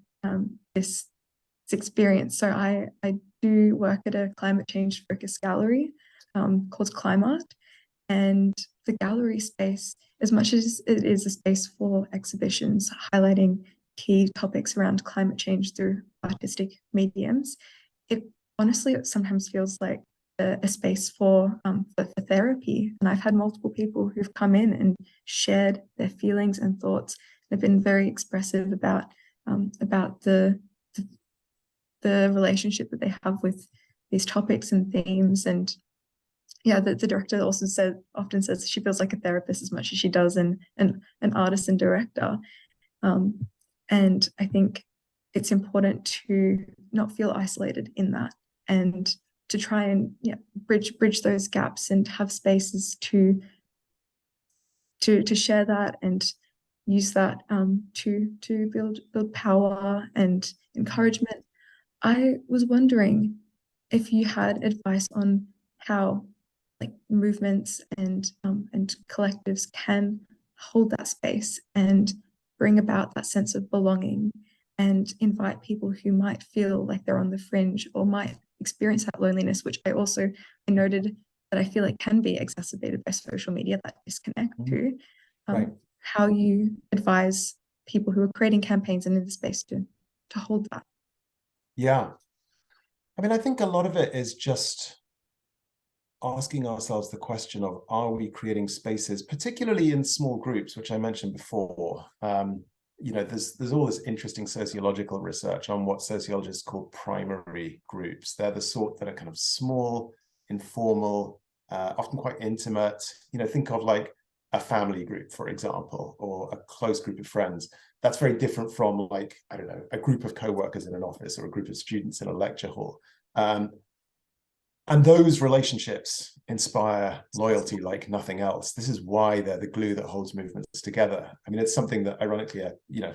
this experience. So I do work at a climate change focused gallery called Climart, and the gallery space, as much as it is a space for exhibitions highlighting key topics around climate change through artistic mediums, it honestly it sometimes feels like a space for therapy. And I've had multiple people who've come in and shared their feelings and thoughts. They've been very expressive about the relationship that they have with these topics and themes. And yeah, the director also often says she feels like a therapist as much as she does an artist and director. And I think it's important to not feel isolated in that, and to try and bridge those gaps and have spaces to share that and use that to build power and encouragement. I was wondering if you had advice on how like movements and collectives can hold that space and bring about that sense of belonging and invite people who might feel like they're on the fringe or might experience that loneliness, which I noted that I feel like can be exacerbated by social media, that disconnect too. Right. How you advise people who are creating campaigns and in the space to hold that. Yeah. I mean, I think a lot of it is just asking ourselves the question of, are we creating spaces, particularly in small groups, which I mentioned before. There's all this interesting sociological research on what sociologists call primary groups. They're the sort that are kind of small, informal, often quite intimate. Think of like a family group, for example, or a close group of friends. That's very different from, like, I don't know, a group of co-workers in an office or a group of students in a lecture hall. And those relationships inspire loyalty like nothing else. This is why they're the glue that holds movements together. I mean, it's something that, ironically,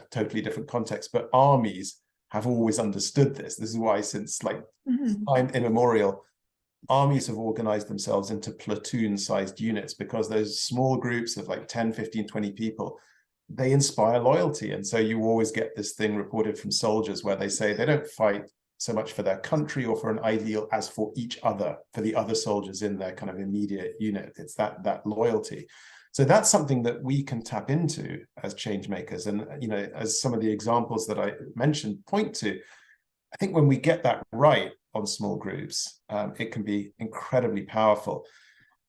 totally different context, but armies have always understood this. This is why, since like time immemorial, armies have organized themselves into platoon-sized units, because those small groups of like 10, 15, 20 people, they inspire loyalty. And so you always get this thing reported from soldiers where they say they don't fight so much for their country or for an ideal as for each other, for the other soldiers in their kind of immediate unit. It's that loyalty. So that's something that we can tap into as change makers. And, as some of the examples that I mentioned point to, I think when we get that right on small groups, it can be incredibly powerful.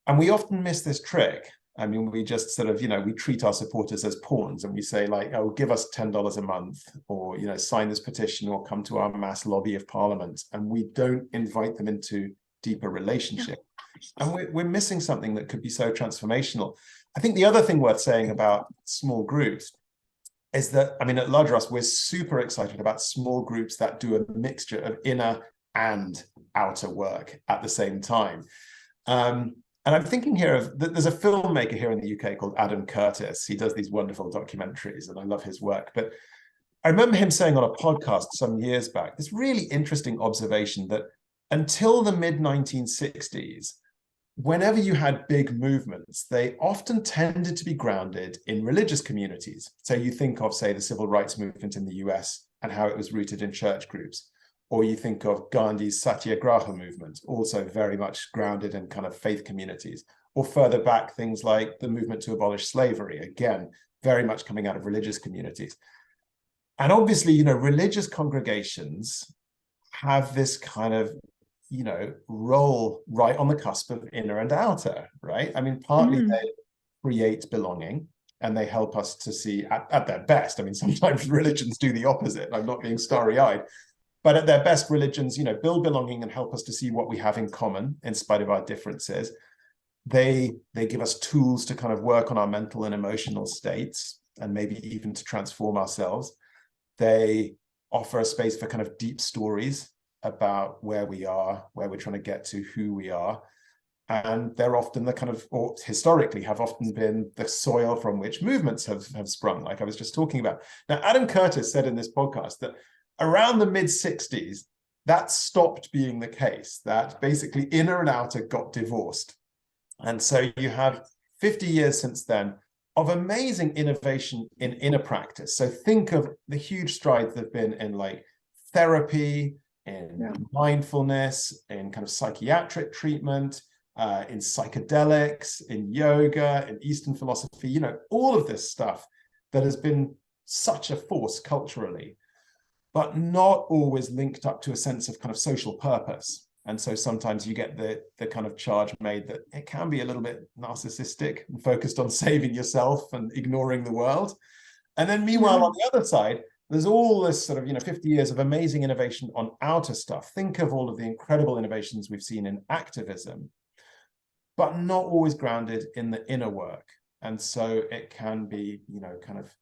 And we often miss this trick. I mean, we just sort of, we treat our supporters as pawns, and we say like, oh, give us $10 a month, or, sign this petition, or come to our mass lobby of Parliament. And we don't invite them into deeper relationship. And we're missing something that could be so transformational. I think the other thing worth saying about small groups is that, I mean, at Larger Us, we're super excited about small groups that do a mixture of inner and outer work at the same time. And I'm thinking here of, there's a filmmaker here in the UK called Adam Curtis. He does these wonderful documentaries, and I love his work. But I remember him saying on a podcast some years back, this really interesting observation that until the mid-1960s, whenever you had big movements, they often tended to be grounded in religious communities. So you think of, say, the civil rights movement in the US and how it was rooted in church groups. Or you think of Gandhi's Satyagraha movement, also very much grounded in kind of faith communities. Or further back, things like the movement to abolish slavery, again, very much coming out of religious communities. And obviously, religious congregations have this kind of, role right on the cusp of inner and outer, right? I mean, partly they create belonging, and they help us to see at their best. I mean, sometimes religions do the opposite. I'm not being starry-eyed. But at their best, religions, build belonging and help us to see what we have in common in spite of our differences. They give us tools to kind of work on our mental and emotional states, and maybe even to transform ourselves. They offer a space for kind of deep stories about where we are, where we're trying to get to, who we are. And they're often the kind of, or historically have often been the soil from which movements have sprung, like I was just talking about. Now, Adam Curtis said in this podcast that around the mid-60s, that stopped being the case, that basically inner and outer got divorced. And so you have 50 years since then of amazing innovation in inner practice. So think of the huge strides that have been in like therapy, in mindfulness, in kind of psychiatric treatment, in psychedelics, in yoga, in Eastern philosophy, you know, all of this stuff that has been such a force culturally, but not always linked up to a sense of kind of social purpose. And so sometimes you get the kind of charge made that it can be a little bit narcissistic and focused on saving yourself and ignoring the world. And then meanwhile, on the other side, there's all this sort of, you know, 50 years of amazing innovation on outer stuff. Think of all of the incredible innovations we've seen in activism, but not always grounded in the inner work. And so it can be, you know, kind of,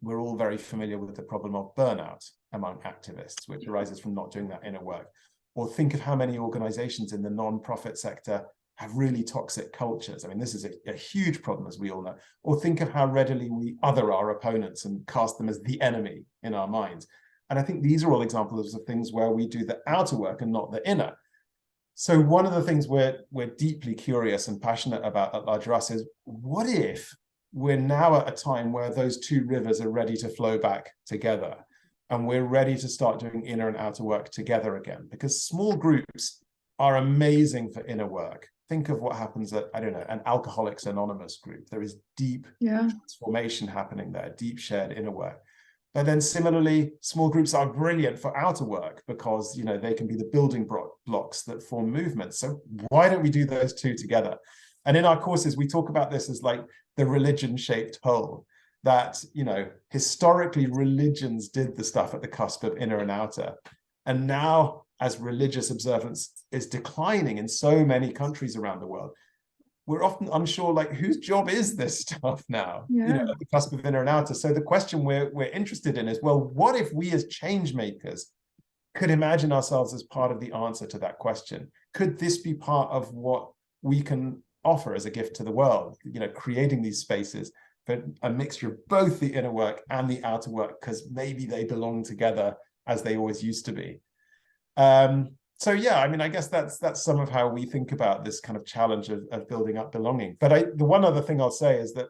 we're all very familiar with the problem of burnout among activists, which arises from not doing that inner work. Or think of how many organizations in the non-profit sector have really toxic cultures. I mean, this is a huge problem, as we all know. Or think of how readily we other our opponents and cast them as the enemy in our minds. And I think these are all examples of things where we do the outer work and not the inner. So one of the things we're deeply curious and passionate about at Larger Us is, what if we're now at a time where those two rivers are ready to flow back together, and we're ready to start doing inner and outer work together again? Because small groups are amazing for inner work. Think of what happens at, I don't know, an Alcoholics Anonymous group. There is deep transformation happening there, deep shared inner work. But then similarly, small groups are brilliant for outer work because, you know, they can be the building blocks that form movements. So why don't we do those two together? And in our courses, we talk about this as like the religion-shaped whole, that, you know, historically religions did the stuff at the cusp of inner and outer. And now, as religious observance is declining in so many countries around the world, we're often unsure, like, whose job is this stuff now, you know, at the cusp of inner and outer. So the question we're interested in is, well, what if we as change makers could imagine ourselves as part of the answer to that question? Could this be part of what we can offer as a gift to the world, you know, creating these spaces for a mixture of both the inner work and the outer work, because maybe they belong together as they always used to be. So yeah, I mean, I guess that's some of how we think about this kind of challenge of building up belonging. But the one other thing I'll say is that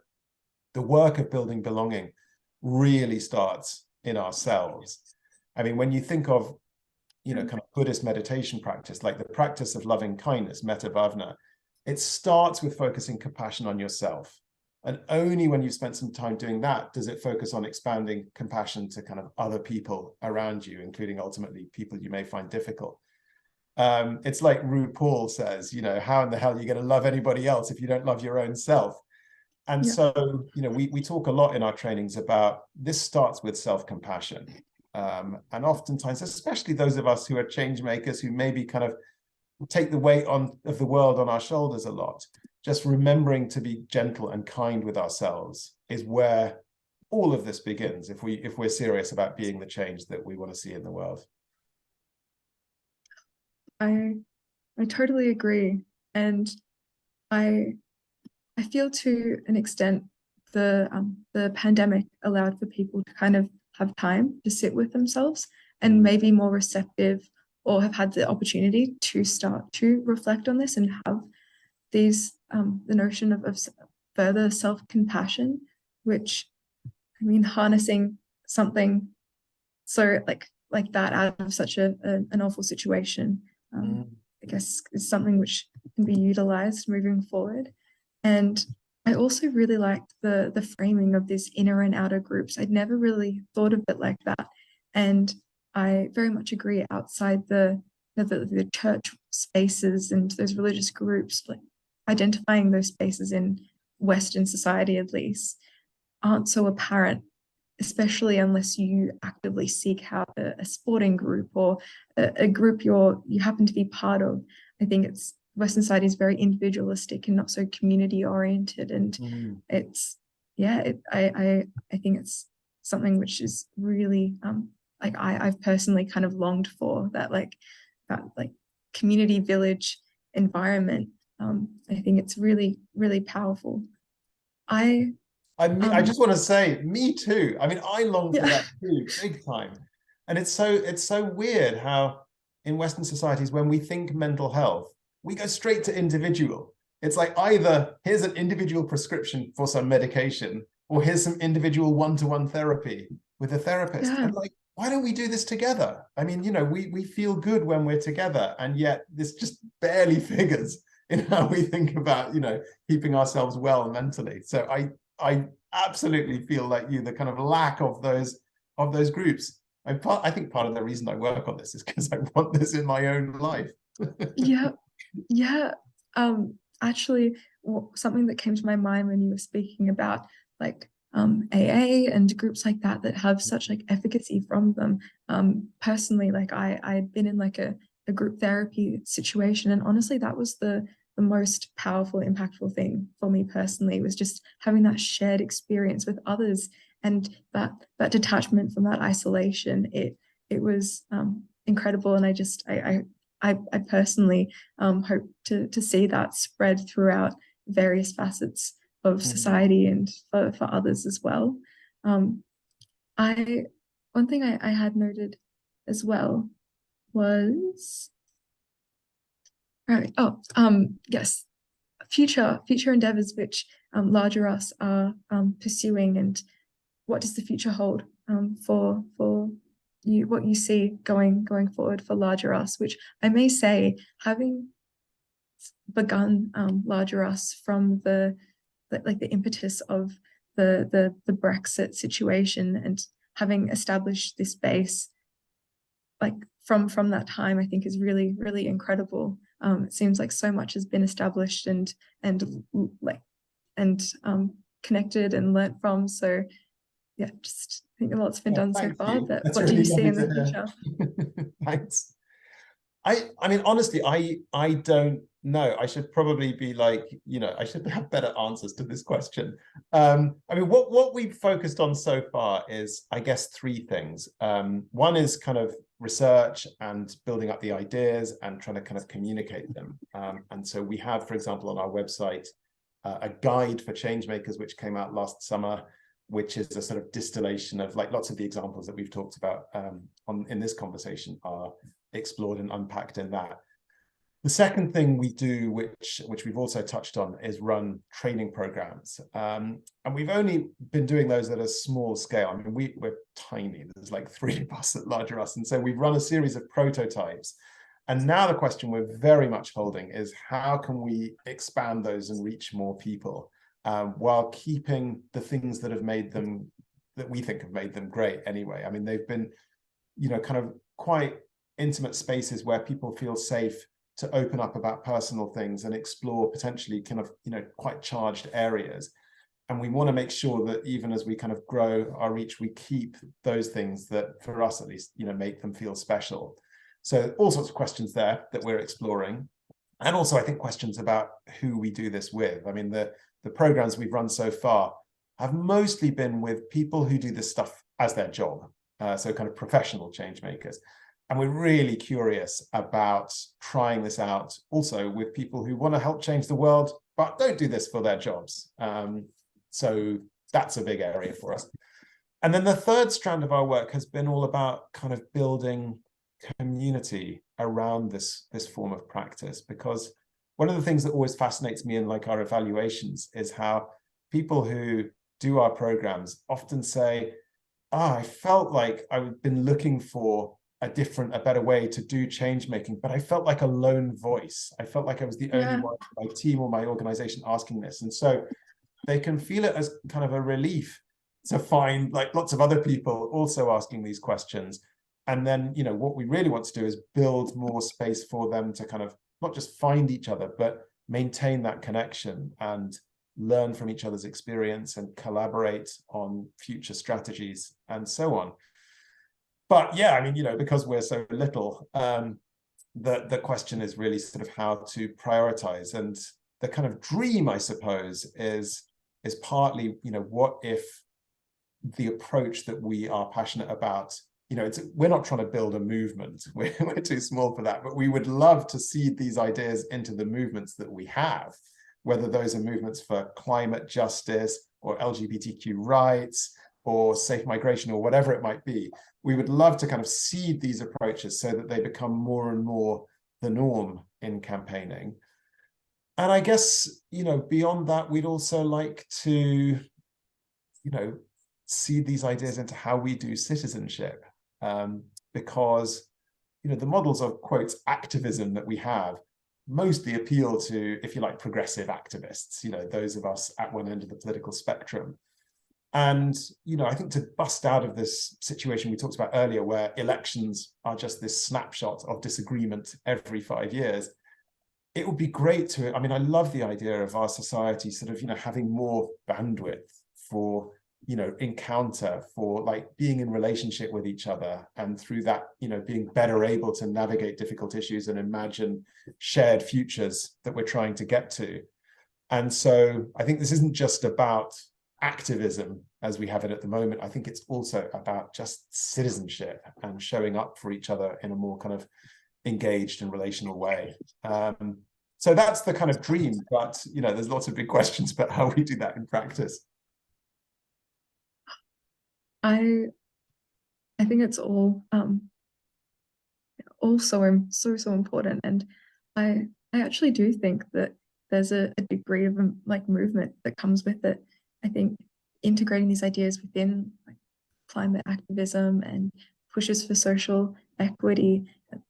the work of building belonging really starts in ourselves. I mean, when you think of, you know, kind of Buddhist meditation practice, like the practice of loving kindness, metta bhavana, it starts with focusing compassion on yourself. And only when you've spent some time doing that does it focus on expanding compassion to kind of other people around you, including ultimately people you may find difficult. It's like RuPaul says, you know, how in the hell are you going to love anybody else if you don't love your own self? And so, you know, we talk a lot in our trainings about this starts with self-compassion. And oftentimes, especially those of us who are change makers, who maybe kind of take the weight of the world on our shoulders a lot, just remembering to be gentle and kind with ourselves is where all of this begins, if we're serious about being the change that we want to see in the world. I totally agree. And I feel to an extent the pandemic allowed for people to kind of have time to sit with themselves and maybe more receptive, or have had the opportunity to start to reflect on this and have these the notion of further self-compassion, which, I mean, harnessing something so like that out of such an awful situation, I guess is something which can be utilized moving forward. And I also really liked the framing of these inner and outer groups. I'd never really thought of it like that. And I very much agree, outside the church spaces and those religious groups, like identifying those spaces in Western society at least aren't so apparent, especially unless you actively seek out a sporting group or a group you happen to be part of. I think it's Western society is very individualistic and not so community oriented, and it's I think it's something which is really like I've personally kind of longed for, that like community village environment I think it's really, really powerful. I I just want to say, me too. I mean, I long for yeah. that too, big time. And it's so weird how in Western societies, when we think mental health, we go straight to individual. It's like either here's an individual prescription for some medication, or here's some individual one-to-one therapy with a therapist. Yeah. And like, why don't we do this together? I mean, we feel good when we're together, and yet this just barely figures in how we think about, keeping ourselves well mentally. So I absolutely feel like the kind of lack of those groups. I think part of the reason I work on this is because I want this in my own life. Yeah. Yeah. Actually, something that came to my mind when you were speaking about like AA and groups like that have such like efficacy from them. Personally, like I'd been in like a group therapy situation, and honestly, that was the most powerful, impactful thing for me personally, was just having that shared experience with others, and that detachment from that isolation. It was incredible, and I personally hope to see that spread throughout various facets of society and for others as well. Um, I One thing I had noted as well was right. Oh, yes, future endeavors which larger us are pursuing, and what does the future hold for you, what you see going forward for larger us, which I may say, having begun larger us from the impetus of the Brexit situation, and having established this base like from that time, I think is really, really incredible. It seems like so much has been established and like and connected and learnt from. So yeah, just I think a lot's been done so far. But That's what do really you see lovely in the to hear. future? Thanks. I mean, honestly, I don't know. I should probably be like, I should have better answers to this question. I mean, what we've focused on so far is, I guess, three things. One is kind of research and building up the ideas and trying to kind of communicate them. And so we have, for example, on our website, a guide for change makers, which came out last summer, which is a sort of distillation of like lots of the examples that we've talked about in this conversation are explored and unpacked in that. The second thing we do, which we've also touched on, is run training programs. And we've only been doing those at a small scale. I mean, we're tiny. There's like 3 of us at Larger Us. And so we've run a series of prototypes. And now the question we're very much holding is, how can we expand those and reach more people while keeping the things that we think have made them great anyway. I mean, they've been, kind of quite intimate spaces where people feel safe to open up about personal things and explore potentially kind of, quite charged areas. And we want to make sure that even as we kind of grow our reach, we keep those things that, for us at least, make them feel special. So all sorts of questions there that we're exploring. And also, I think, questions about who we do this with. I mean, the programs we've run so far have mostly been with people who do this stuff as their job. So kind of professional change makers. And we're really curious about trying this out also with people who want to help change the world, but don't do this for their jobs. So that's a big area for us. And then the third strand of our work has been all about kind of building community around this form of practice, because one of the things that always fascinates me in like our evaluations is how people who do our programs often say, I felt like I've been looking for a better way to do change making, but I felt like a lone voice. I felt like I was the only one in my team or my organization asking this. And so they can feel it as kind of a relief to find like lots of other people also asking these questions. And then, what we really want to do is build more space for them to kind of not just find each other, but maintain that connection and learn from each other's experience and collaborate on future strategies and so on. But yeah, I mean, because we're so little, the question is really sort of how to prioritize. And the kind of dream, I suppose, is partly, what if the approach that we are passionate about you know, we're not trying to build a movement. We're too small for that, but we would love to seed these ideas into the movements that we have, whether those are movements for climate justice or LGBTQ rights or safe migration or whatever it might be. We would love to kind of seed these approaches so that they become more and more the norm in campaigning. And I guess, you know, beyond that, we'd also like to, you know, seed these ideas into how we do citizenship, because, you know, the models of, quotes, activism that we have mostly appeal to, if you like, progressive activists, you know, those of us at one end of the political spectrum. And, you know, I think to bust out of this situation we talked about earlier, where elections are just this snapshot of disagreement every 5 years, it would be great to, I mean, I love the idea of our society sort of, you know, having more bandwidth for, you know, encounter, for like being in relationship with each other, and through that, you know, being better able to navigate difficult issues and imagine shared futures that we're trying to get to. And so I think this isn't just about activism as we have it at the moment. I think it's also about just citizenship and showing up for each other in a more kind of engaged and relational way. So that's the kind of dream, but, you know, there's lots of big questions about how we do that in practice. I think it's all so important, and I actually do think that there's a degree of like movement that comes with it. I think integrating these ideas within like climate activism and pushes for social equity,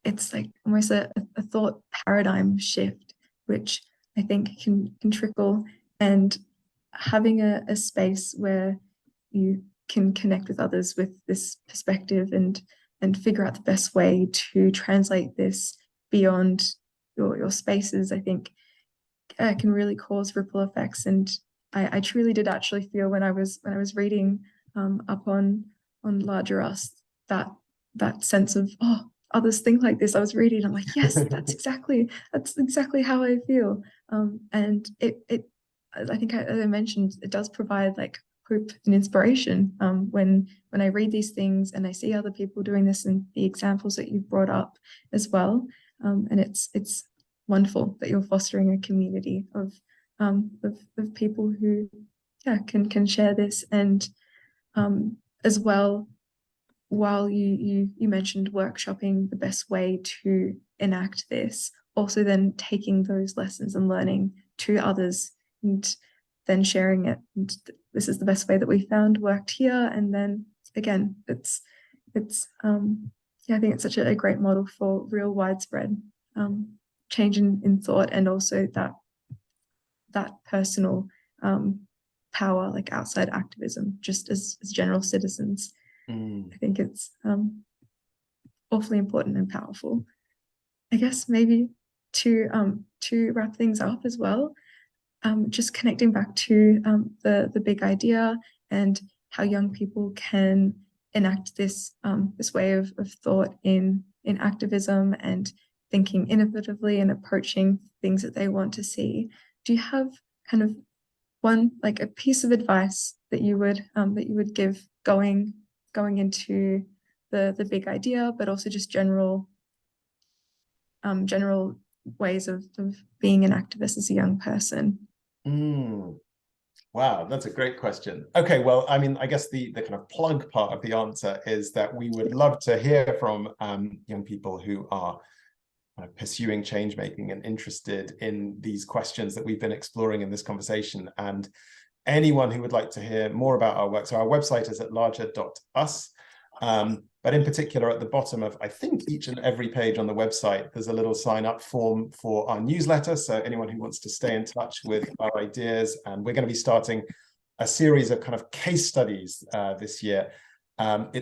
it's like almost a thought paradigm shift, which I think can trickle, and having a space where you can connect with others with this perspective and figure out the best way to translate this beyond your spaces, I think can really cause ripple effects. And I truly did actually feel when I was reading up on Larger Us, that sense of, oh, others think like this. I was reading, I'm like, yes, that's exactly how I feel. And it I think as I mentioned, it does provide like hope and inspiration when I read these things and I see other people doing this, and the examples that you've brought up as well. And it's wonderful that you're fostering a community of people who, yeah, can share this. And as well, while you mentioned workshopping the best way to enact this, also then taking those lessons and learning to others and then sharing it. And this is the best way that we found worked here. And then again, it's yeah, I think it's such a great model for real widespread change in thought, and also that personal power, like outside activism, just as general citizens. I think it's awfully important and powerful. I guess maybe to wrap things up as well, just connecting back to the big idea and how young people can enact this this way of thought in activism and thinking innovatively and approaching things that they want to see. Do you have kind of one, like a piece of advice that you would give going into the big idea, but also just general ways of being an activist as a young person? Wow, that's a great question. Okay, well, I mean, I guess the kind of plug part of the answer is that we would love to hear from young people who are pursuing change making and interested in these questions that we've been exploring in this conversation, and anyone who would like to hear more about our work. So our website is at larger.us, but in particular at the bottom of, I think, each and every page on the website, there's a little sign up form for our newsletter. So anyone who wants to stay in touch with our ideas, and we're going to be starting a series of kind of case studies this year,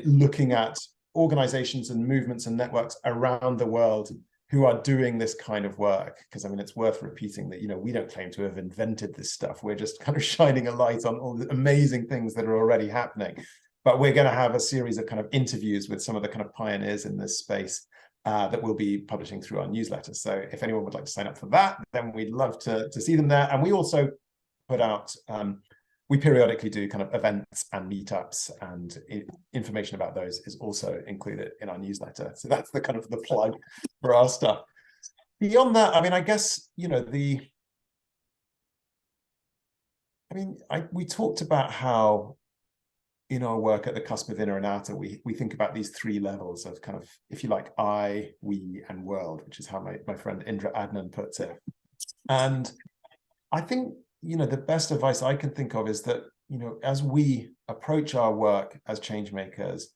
looking at organizations and movements and networks around the world who are doing this kind of work. Because I mean, it's worth repeating that, you know, we don't claim to have invented this stuff. We're just kind of shining a light on all the amazing things that are already happening. But we're going to have a series of kind of interviews with some of the kind of pioneers in this space that we'll be publishing through our newsletter. So if anyone would like to sign up for that, then we'd love to see them there. And we also put out we periodically do kind of events and meetups, and information about those is also included in our newsletter. So that's the kind of the plug for our stuff. Beyond that, I mean, I guess, you know, we talked about how in our work at the cusp of inner and outer, we think about these three levels of kind of, if you like, I, we, and world, which is how my friend Indra Adnan puts it. And I think, you know, the best advice I can think of is that, you know, as we approach our work as change makers,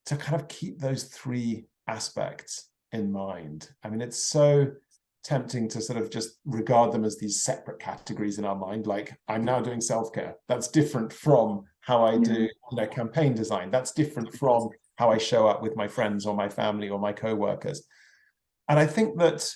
to kind of keep those three aspects in mind. I mean, it's so tempting to sort of just regard them as these separate categories in our mind. Like, I'm now doing self-care. That's different from how I do, you know, campaign design. That's different from how I show up with my friends or my family or my co-workers. And I think that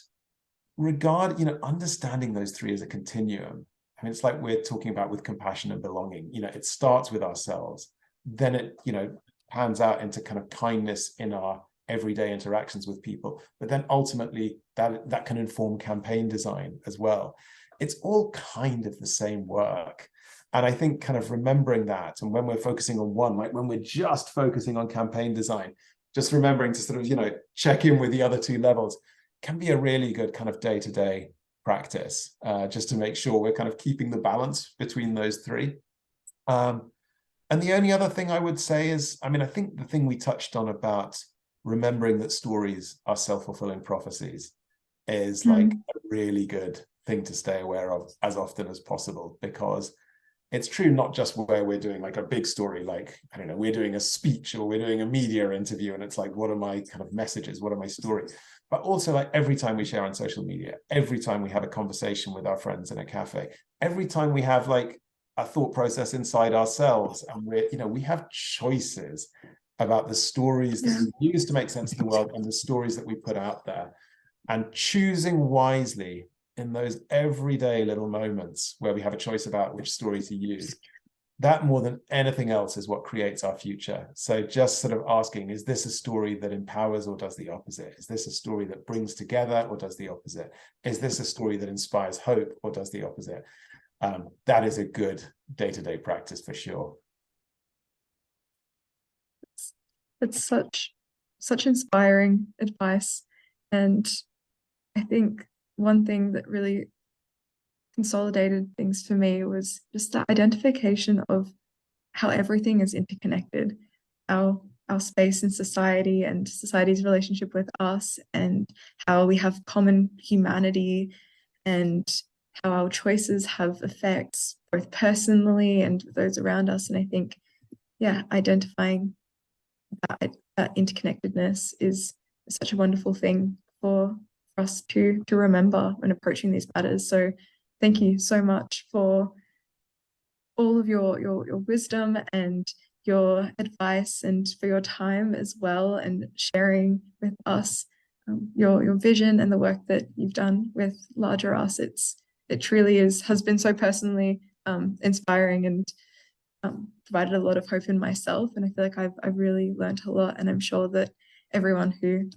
understanding those three as a continuum, I mean, it's like we're talking about with compassion and belonging. You know, it starts with ourselves, then it, you know, pans out into kind of kindness in our everyday interactions with people, but then ultimately that can inform campaign design as well. It's all kind of the same work. And I think kind of remembering that, and when we're focusing on one, like when we're just focusing on campaign design, just remembering to sort of, you know, check in with the other two levels can be a really good kind of day-to-day practice, just to make sure we're kind of keeping the balance between those three. And the only other thing I would say is, I mean, I think the thing we touched on about remembering that stories are self-fulfilling prophecies is like a really good thing to stay aware of as often as possible, because it's true not just where we're doing like a big story, like, I don't know, we're doing a speech or we're doing a media interview, and it's like, what are my kind of messages? What are my stories? But also, like, every time we share on social media, every time we have a conversation with our friends in a cafe, every time we have like a thought process inside ourselves, and we have choices about the stories that we use to make sense of the world and the stories that we put out there, and choosing wisely in those everyday little moments where we have a choice about which story to use. That, more than anything else, is what creates our future. So just sort of asking, is this a story that empowers or does the opposite? Is this a story that brings together or does the opposite? Is this a story that inspires hope or does the opposite? That is a good day-to-day practice for sure. It's such inspiring advice. And I think one thing that really consolidated things for me was just the identification of how everything is interconnected. Our space in society and society's relationship with us, and how we have common humanity, and how our choices have effects both personally and with those around us. And I think, yeah, identifying that interconnectedness is such a wonderful thing for us to remember when approaching these matters. So thank you so much for all of your wisdom and your advice, and for your time as well, and sharing with us your vision and the work that you've done with Larger Us. It truly has been so personally inspiring, and provided a lot of hope in myself. And I feel like I've really learned a lot, and I'm sure that everyone who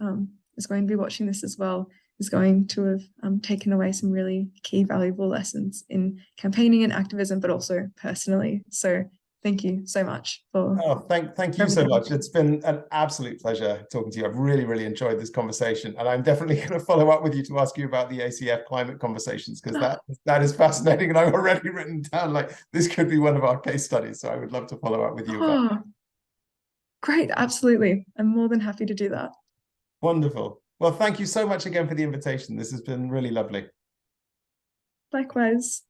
is going to be watching this as well is going to have taken away some really key, valuable lessons in campaigning and activism, but also personally. So thank you so much for. Oh, thank you so much. It's been an absolute pleasure talking to you. I've really, really enjoyed this conversation, and I'm definitely going to follow up with you to ask you about the ACF climate conversations, because that is fascinating, and I've already written down like this could be one of our case studies. So I would love to follow up with you about that. Great, absolutely. I'm more than happy to do that. Wonderful. Well, thank you so much again for the invitation. This has been really lovely. Likewise.